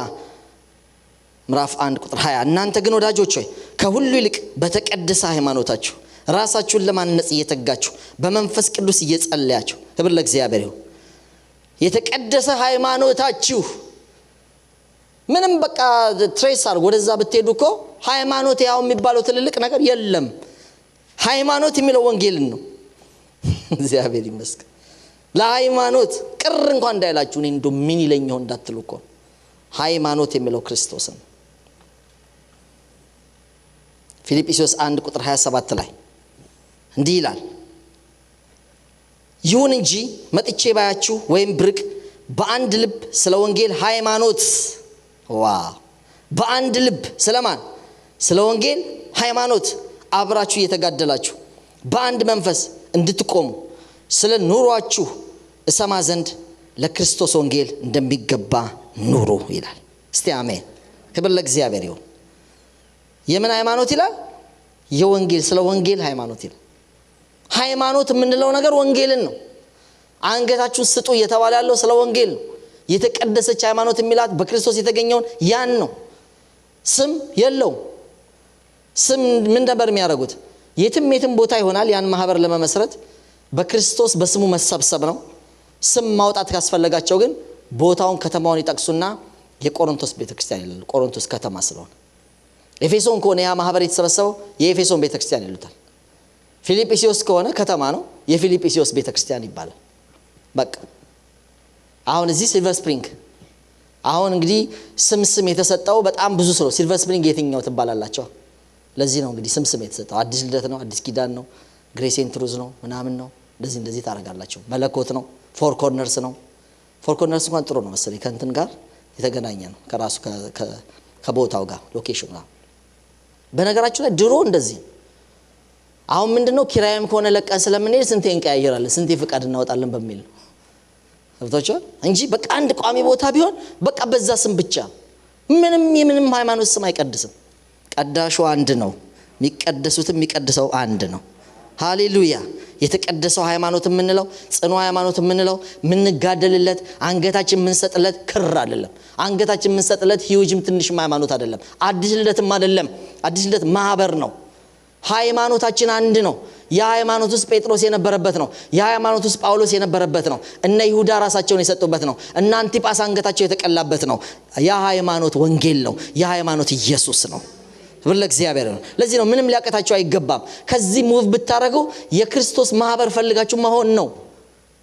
ምዕራፍ 1 ቁጥር 20 እናንተ ግን ወዳጆች ሆይ ከሁሉ ይልቅ በተቀደሰ ሃይማኖታችሁ ራሳችሁን ለማነጽ እየተጋችሁ በመንፈስ ቅዱስ እየጸለያችሁ ክብር ለእግዚአብሔር ይሁን። የተቀደሰ ሃይማኖታችሁ ምንም በቃ ትሬስ አድርጎ ወደዛ ብትሄዱ እኮ ሃይማኖት ያው የሚባለው ትልልቅ ነገር የለም። ሃይማኖት የሚለው ወንጌልን ነው። እግዚአብሔር ይመስገን። ለሃይማኖት ቅር እንኳን እንዳይላችሁ እኔ እንደው ምን ይለኛው እንዳትሉ እኮ ሃይማኖት የሚለው ክርስቶስ ነው። ፊልጵስዩስ 1 ቁጥር 27 ላይ እንዲህ ይላል፣ ይሁን እንጂ መጥቼ ባያችሁ ወይም ብርቅ በአንድ ልብ ስለ ወንጌል ሃይማኖት በአንድ ልብ ስለማን? ስለ ወንጌል ሃይማኖት አብራችሁ እየተጋደላችሁ በአንድ መንፈስ እንድትቆሙ ስለ ኑሯችሁ እሰማ ዘንድ ለክርስቶስ ወንጌል እንደሚገባ ኑሩ ይላል። እስቲ አሜን። ክብር ለእግዚአብሔር ይሁን። የምን ሃይማኖት ይላል? የወንጌል ስለ ወንጌል ሃይማኖት ይላል። ሃይማኖት የምንለው ነገር ወንጌልን ነው። አንገታችሁን ስጡ እየተባለ ያለው ስለ ወንጌል ነው። የተቀደሰች ሃይማኖት የሚላት በክርስቶስ የተገኘውን ያን ነው። ስም የለው። ስም ምን ነበር የሚያደርጉት? የትም ቦታ ይሆናል ያን ማህበር ለመመስረት በክርስቶስ በስሙ መሰብሰብ ነው። ስም ማውጣት ካስፈለጋቸው ግን ቦታውን ከተማውን ይጠቅሱና የቆሮንቶስ ቤተክርስቲያን ይላሉ። ቆሮንቶስ ከተማ ስለሆነ ኤፌሶን ከሆነ ያ ማህበር የተሰበሰበው የኤፌሶን ቤተክርስቲያን ይሉታል። ፊልጵስዩስ ከሆነ ከተማ ነው፣ የፊልጵስዩስ ቤተክርስቲያን ይባላል። በቃ አሁን እዚህ ሲልቨር ስፕሪንግ አሁን እንግዲህ ስም የተሰጠው በጣም ብዙ ስለ ሲልቨር ስፕሪንግ የትኛው ትባላላችሁ? ለዚህ ነው እንግዲህ ስም የተሰጠው። አዲስ ልደት ነው፣ አዲስ ኪዳን ነው፣ ግሬስ ኤንድ ትሩዝ ነው፣ ምናምን ነው። እንደዚህ ታረጋላችሁ። መለኮት ነው፣ ፎር ኮርነርስ ነው፣ ፎር ኮርነርስ እንኳን ጥሩ ነው መሰለኝ ከእንትን ጋር የተገናኘ ነው ከራሱ ከቦታው ጋር ሎኬሽኑ ጋር። በነገራችሁ ላይ ድሮ እንደዚህ አሁን ምንድነው ኪራይም ከሆነ ለቀን ስለምንሄድ ስንቴ እንቀያየራለን ስንቴ ፍቃድ እናወጣለን በሚል ገብታችኋል እንጂ በቃ አንድ ቋሚ ቦታ ቢሆን በቃ በዛ ስም ብቻ ምንም ሃይማኖት ስም አይቀድስም። ቀዳሹ አንድ ነው፣ የሚቀደሱትም የሚቀድሰው አንድ ነው። ሃሌሉያ። የተቀደሰው ሃይማኖት የምንለው ጽኑ ሃይማኖት የምንለው ምንጋደልለት አንገታችን ምንሰጥለት ክር አይደለም። አንገታችን ምንሰጥለት ሂውጅም ትንሽም ሃይማኖት አይደለም። አዲስ ልደትም አይደለም። አዲስ ልደት ማህበር ነው። ሃይማኖታችን አንድ ነው። የሃይማኖት ውስጥ ጴጥሮስ የነበረበት ነው። የሃይማኖት ውስጥ ጳውሎስ የነበረበት ነው። እነ ይሁዳ ራሳቸውን የሰጡበት ነው። እነ አንቲጳስ አንገታቸው የተቀላበት ነው። የሃይማኖት ወንጌል ነው። የሃይማኖት ኢየሱስ ነው። ለእግዚአብሔር ነው። ለዚህ ነው ምንም ሊያቀታቸው አይገባም። ከዚህ ሙቭ ብታረጉ የክርስቶስ ማህበር ፈልጋችሁ መሆን ነው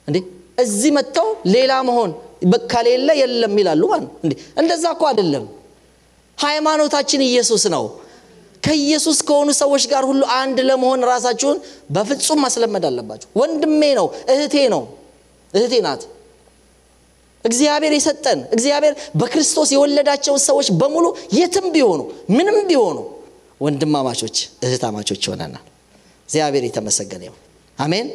እንዴ። እዚህ መጣው ሌላ መሆን በቃ ሌላ የለም ይላሉ ማለት እንዴ። እንደዛ እኮ አይደለም። ሃይማኖታችን ኢየሱስ ነው። ከኢየሱስ ከሆኑ ሰዎች ጋር ሁሉ አንድ ለመሆን ራሳችሁን በፍጹም ማስለመድ አለባችሁ። ወንድሜ ነው፣ እህቴ ነው፣ እህቴ ናት። እግዚአብሔር የሰጠን እግዚአብሔር በክርስቶስ የወለዳቸው ሰዎች በሙሉ የትም ቢሆኑ ምንም ቢሆኑ ወንድማማቾች እህታማቾች ሆነናል። እግዚአብሔር የተመሰገነ ይሁን። አሜን።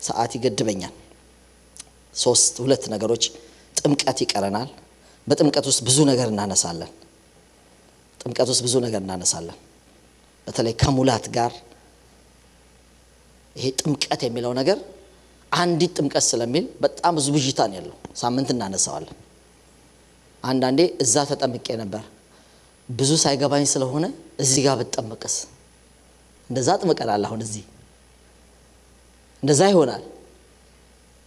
ሰዓት ይገድበኛል። ሁለት ነገሮች ጥምቀት ይቀረናል። በጥምቀት ውስጥ ብዙ ነገር እናነሳለን። በተለይ ከሙላት ጋር ይሄ ጥምቀት የሚለው ነገር አንዲት ጥምቀት ስለሚል በጣም ብዙ ብዥታ ነው ያለው። ሳምንት እናነሳዋለን። አንዳንዴ እዛ ተጠምቄ ነበር ብዙ ሳይገባኝ ስለሆነ እዚህ ጋር በተጠመቀስ እንደዛ ጥምቀናል። አሁን እዚህ እንደዛ ይሆናል።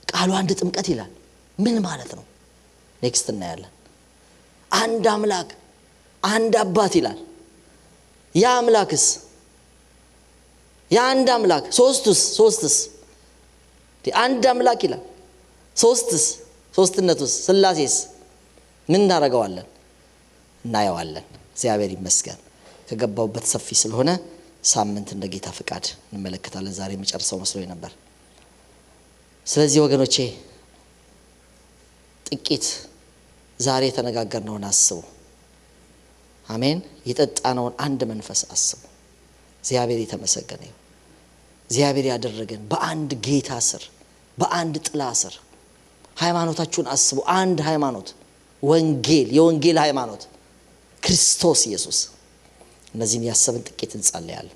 ቃሉ አንድ ጥምቀት ይላል። ምን ማለት ነው? ኔክስት እናያለን። አንድ አምላክ አንድ አባት ይላል። ያ አምላክስ ያ አንድ አምላክ ሶስትስ አንድ አምላክ ይላል። ሶስትነቱስ ስላሴስ ምን እናደርገዋለን? እናየዋለን። እግዚአብሔር ይመስገን። ከገባውበት ሰፊ ስለሆነ ሳምንት እንደ ጌታ ፍቃድ እንመለከታለን። ዛሬ መጨረሻው መስሎኝ ነበር። ስለዚህ ወገኖቼ ጥቂት ዛሬ የተነጋገርነውን አስቡ። አሜን። የጠጣነውን አንድ መንፈስ አስቡ። እግዚአብሔር የተመሰገነ ይሁን። እግዚአብሔር ያደረገን በአንድ ጌታ ስር በአንድ ጥላ ስር ሃይማኖታችሁን አስቡ። አንድ ሃይማኖት ወንጌል፣ የወንጌል ሃይማኖት ክርስቶስ ኢየሱስ። እነዚህን ያሰብን ጥቂት እንጸልያለን።